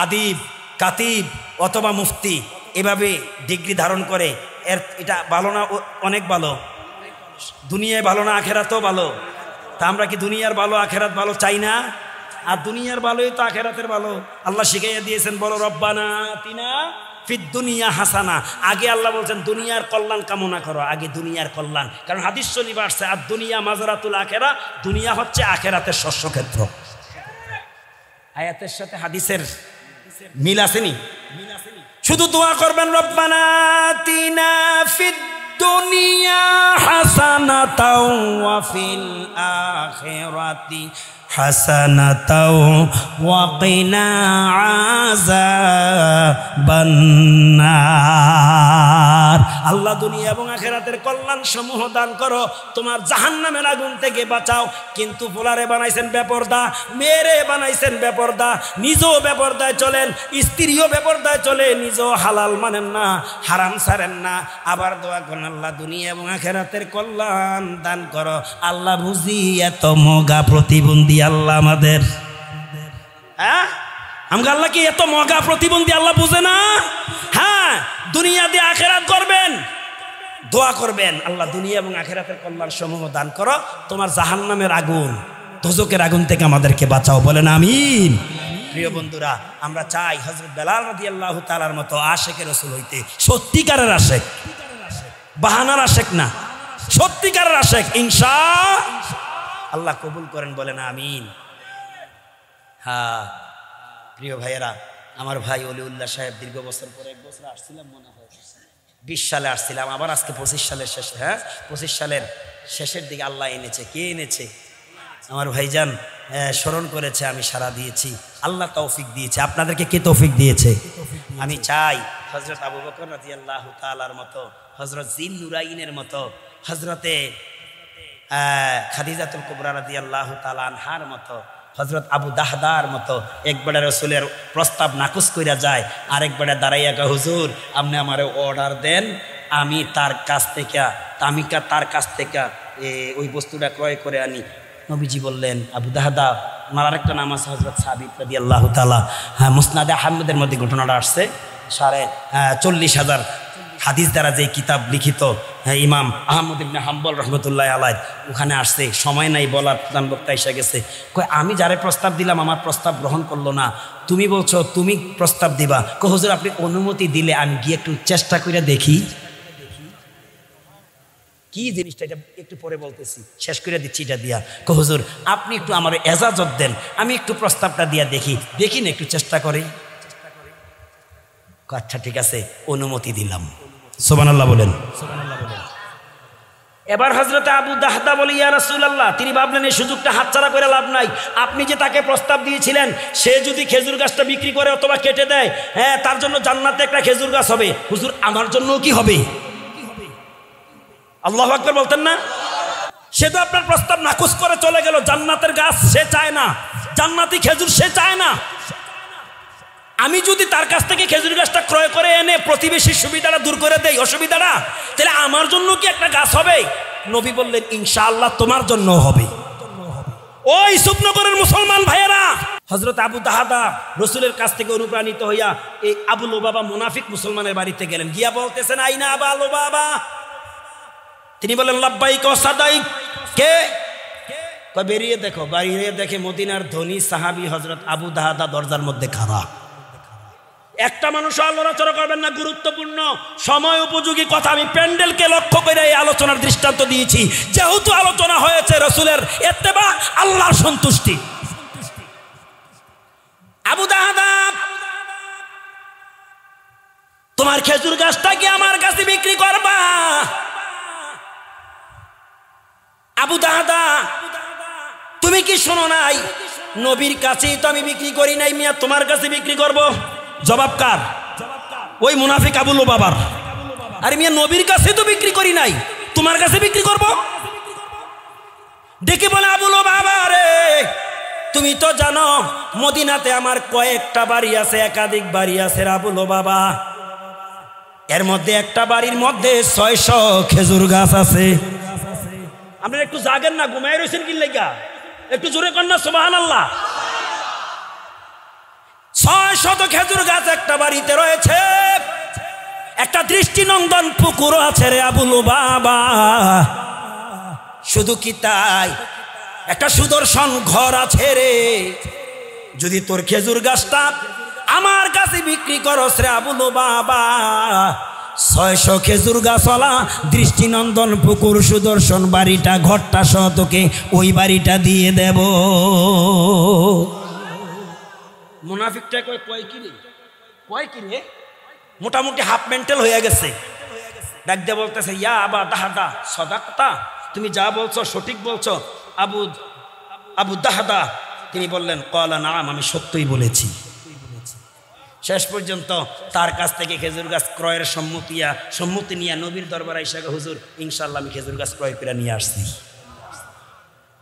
আদিব, কাতিব অথবা মুফতি, এভাবে ডিগ্রি ধারণ করে, এটা ভালো না? অনেক ভালো। দুনিয়ায় ভালো না আখেরাতেও ভালো? তা আমরা কি দুনিয়ার ভালো আখেরাত ভালো চাই না? আর দুনিয়ার ভালোই তো আখেরাতের ভালো। আল্লাহ শিখাইয়া দিয়েছেন, বলো রব্বানা আতিনা ফিদ দুনিয়া হাসানা। আগে আল্লাহ বলছেন দুনিয়ার কল্যাণ কামনা করো, আগে দুনিয়ার কল্যাণ। কারণ হাদিস শরীফ আসছে আর দুনিয়া মাজারাতুল আখেরা, দুনিয়া হচ্ছে আখেরাতের শস্যক্ষেত্র। আয়াতের সাথে হাদিসের মিল আসেনি? শুধু দোয়া করবেন রব্বানা আতিনা ফিদ দুনিয়া হাসানাতাও ওয়া ফিল আখিরাতি হাসানাতাও ওয়া কিনা আযাবান নার। আল্লাহ দুনিয়া এবং আখিরাতের কল্যাণ সমূহ দান করো, তোমার জাহান্নামের আগুন থেকে বাঁচাও। কিন্তু পোলারে বানাইছেন বেপরদা, মেয়েরে বানাইছেন বেপরদা, নিজেও বেপরদায় চলেন, স্ত্রীও বেপরদায় চলে, নিজেও হালাল মানেন না, হারাম ছাড়েন না। আবার দোয়া করেন আল্লাহ দুনিয়া এবং আখিরাতের কল্যাণ দান করো। আল্লাহ বুঝি এত মগা প্রতিবন্ধী আল্লাহ আমাদের, হ্যাঁ আমগা আল্লাহ কি এত মগা প্রতিবন্ধী আল্লাহ বুঝে না? হ্যাঁ, দুনিয়া দিয়ে আখেরাত করবেন, দোয়া করবেন আল্লাহ দুনিয়া এবং আখেরাতের কল্যাণ সমূহ দান করো, তোমার জাহান্নামের আগুন, দোজকের আগুন থেকে আমাদেরকে বাঁচাও, বলেন আমিন। প্রিয় বন্ধুরা, আমরা চাই হযরত বেলাল রাদিয়াল্লাহু তাআলার মতো আশেকে রাসূল হইতে, সত্যিকারের আশেক, বাহানার আশেক না, সত্যিকারের আশেক। ইনশাআল্লাহ কবুল করেন, বলেন আমিন। হ্যাঁ প্রিয় ভাইয়েরা, আমার ভাই অলিউল্লাহ সাহেব দীর্ঘ বছর পরে, এক বছর আসছিলাম মনে হয়, 20 সালে আসছিলাম, আবার আজকে 25 সালের শেষ, হ্যাঁ 25 সালের শেষের দিকে আল্লাহ এনেছে। কে এনেছে? আমার ভাইজান স্মরণ করেছে, আমি সাড়া দিয়েছি, আল্লাহ তৌফিক দিয়েছে। আপনাদেরকে কে তৌফিক দিয়েছে? আমি চাই হযরত আবু বকর রাদিয়াল্লাহু তাআলার মতো, হযরত জিন নুরাইনের মতো, হযরতে খাদিজাতুল কুবরা রাদিয়াল্লাহু তাআলা আনহার মতো, হযরত আবু দাহদার মতো একবারে রাসূলের প্রস্তাব নাকচ কইরা যায়, আরেকবারে দাঁড়াইয়া কয় হুজুর আপনি আমারে অর্ডার দেন, আমি তার কাছ থেকে ওই বস্তুটা ক্রয় করে আনি, নবীজি বললেন আবু দাহদা, আমার আরেকটা নাম আছে হযরত সাবিত রাদিয়াল্লাহু তাআলা, হ্যাঁ মুসনাদে আহমদের মধ্যে ঘটনাটা আসছে। 40,000 হাদিস দ্বারা যে কিতাব লিখিত ইমাম আহমদ ইবনে হাম্বল রহমতুল্লাহ আলাইহ, ওখানে আসছে। সময় নাই বলার, প্রধান বক্তা এসে গেছে। কয় আমি যারে প্রস্তাব দিলাম আমার প্রস্তাব গ্রহণ করলো না, তুমি বলছো তুমি প্রস্তাব দিবা। কয় হুজুর আপনি অনুমতি দিলে আমি গিয়ে একটু চেষ্টা করে দেখি। কি জিনিসটা এটা একটু পরে বলতেছি, শেষ করে দিচ্ছি এটা দিয়া। কয় হুজুর আপনি একটু আমার এজাজত দেন, আমি একটু প্রস্তাবটা দিয়া দেখি না, একটু চেষ্টা করি। আচ্ছা ঠিক আছে, অনুমতি দিলাম। সুবহানাল্লাহ বলেন। এবার হযরত আবু দাহদা বলে ইয়া রাসূলুল্লাহ, তিনি ভাবলেন এই সুযোগটা হাতছাড়া করে লাভ নাই। আপনি যে তাকে প্রস্তাব দিয়েছিলেন, সে যদি খেজুর গাছটা বিক্রি করে অথবা কেটে দেয়, হ্যাঁ তার জন্য জান্নাতে একটা খেজুর গাছ হবে। হুজুর আমার জন্য কি হবে? আল্লাহু আকবার বলতেন না? সে তো আপনার প্রস্তাব নাকচ করে চলে গেল। জান্নাতের গাছ সে চায় না, জান্নাতি খেজুর সে চায় না। আমি যদি তার কাছ থেকে খেজুর গাছটা ক্রয় করে এনে প্রতিবেশীর সুবিধাটা দূর করে দেই, অসুবিধাটা, তাহলে আমার জন্য কি একটা গাছ হবে? নবী বললেন ইনশাআল্লাহ তোমার জন্য হবে। ওই সুবনগরের মুসলমান ভাইয়েরা, হযরত আবু দাহদা রাসূলের কাছ থেকে অনুপ্রাণিত হইয়া এই আবু লুবাবা মুনাফিক মুসলমানের বাড়িতে গেলেন। গিয়া বলতেছেন আইনা আবু লুবাবা। তিনি বলেন লাব্বাইক ওয়া সাদাইক। কে? কয় বেরিয়ে দেখো। বেরিয়ে দেখে মদিনার ধনী সাহাবী হযরত আবু দাহদা দরজার মধ্যে খাড়া। একটা মানুষ আলোচনা করবেন না, গুরুত্বপূর্ণ সময় উপযোগী কথা। আমি প্যান্ডেলকে লক্ষ্য করে এই আলোচনার দৃষ্টান্ত দিয়েছি, যেহেতু আলোচনা হয়েছে রাসূলের ইত্তেবা, আল্লাহর সন্তুষ্টি। আবু দাহদা, তোমার খেজুর গাছটা কি আমার কাছে বিক্রি করবা? আবু দাহদা, তুমি কি শোনো নাই নবীর কাছেই তো আমি বিক্রি করি নাই, মিয়া তোমার কাছে বিক্রি করব? জবাব কার? ওই মুনাফিক আবু লুবাবার। আরে মিয়া নবীর কাছে তো বিক্রি করি নাই, তোমার কাছে বিক্রি করব? ডেকে বলে আবু লুবাবা রে, তুমি তো জানো মদিনাতে আমার কয়েকটা বাড়ি আছে, একাধিক বাড়ি আছে আবু লুবাবা। এর মধ্যে একটা বাড়ির মধ্যে 600 খেজুর গাছ আছে। আপনারা একটু জাগেন না, ঘুমায় রয়েছেন কি লাগা? একটু জোরে কর না সুবহানাল্লাহ। 600 খেজুর গাছ একটা বাড়িতে রয়েছে, একটা দৃষ্টিনন্দন পুকুরও আছে রে আবু লুবাবা। শুধু কি তাই, একটা সুদর্শন ঘর আছে রে। যদি তোর খেজুর গাছটা আমার কাছে বিক্রি করস রে আবু লুবাবা, 600 খেজুর গাছওয়ালা দৃষ্টিনন্দন পুকুর সুদর্শন বাড়িটা, ঘরটা সহ তোকে ওই বাড়িটা দিয়ে দেব। মুনাফিকটা কয় কি রে? মোটামুটি হাফ মেন্টাল হয়ে গেছে। ডাক দিয়ে বলতেছে ইয়া আবা দাহদা সাদাকতা, তুমি যা বলছো সঠিক বলছো আবু দাহদা। তিনি বললেন ক্বালা নাআম, আমি সত্যই বলেছি। শেষ পর্যন্ত তার কাছ থেকে খেজুর গাছ ক্রয়ের সম্মতি নিয়ে নবীর দরবারে এসে হুজুর ইনশাআল্লাহ আমি খেজুর গাছ ক্রয় করে নিয়ে আসছি।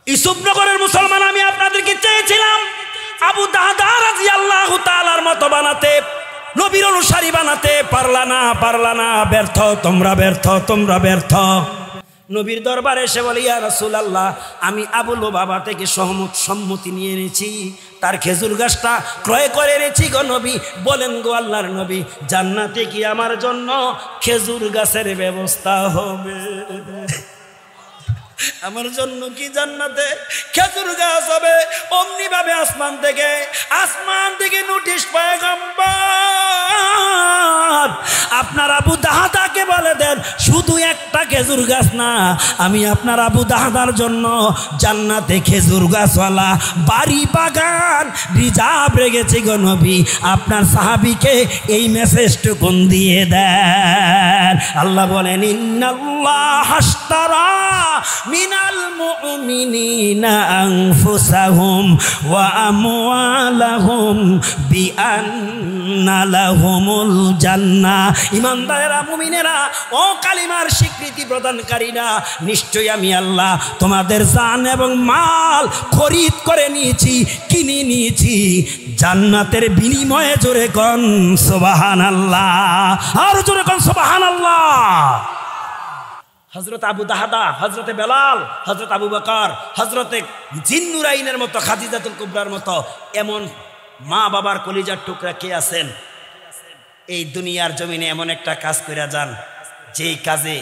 ইসুফনগরের মুসলমান, আমি আপনাদেরকে চেয়েছিলাম আবু দাহদা রাদিয়াল্লাহু তাআলার মতো বানাতে, নবীর অনুসারী বানাতে, পারলা না, ব্যর্থ তোমরা ব্যর্থ। নবীর দরবারে এসে বলি ইয়া রাসূলুল্লাহ, আমি আবু লুবাবা থেকে সম্মতি নিয়ে এনেছি, তার খেজুর গাছটা ক্রয় করে এনেছি গো নবী। বলেন গো আল্লাহর নবী, জান্নাতে কি আমার জন্য খেজুর গাছের ব্যবস্থা হবে? আমার জন্য কি জান্নাতে খেজুর গাছ হবে? অমনি ভাবে আসমান থেকে নোটিশ পয়গম্বর আপনার আবু দাহদাকে বলে দেন, শুধু একটা খেজুর গাছ না, আমি আপনার আবু দাহদার জন্য জান্নাতে খেজুর গাছওয়ালা বাড়ি বাগান রিজার্ভ রেখেছি গো নবী। আপনার সাহাবীকে এই মেসেজটুকুন দিয়ে দেন। আল্লাহ বলেন ইন্নাল্লাহ আশতারা মিনাল মুমিনিনা আনফুসাহুম ওয়া আমওয়ালাহুম বিআন্না লাহুমুল জান্নাহ। ঈমানদারেরা, মুমিনেরা, ও কালিমার স্বীকৃতি প্রদানকারীরা, নিশ্চয়ই আমি আল্লাহ তোমাদের জান এবং মাল খরিদ করে নিয়েছি, কিনে নিয়েছি জান্নাতের বিনিময়ে। জোরে কোন সুবহানাল্লাহ, আর জোরে কোন সুবহানাল্লাহ। হযরত আবু দাহদা, হযরতে বেলাল, হযরত আবু বকর, হযরতে জিন্নুরাইনের মতো, খাদিজাতুল কুবরার মতো এমন মা বাবার কলিজার টুকরা কে আছেন এই দুনিয়ার জমিনে? এমন একটা কাজ কইরা যান যেই কাজে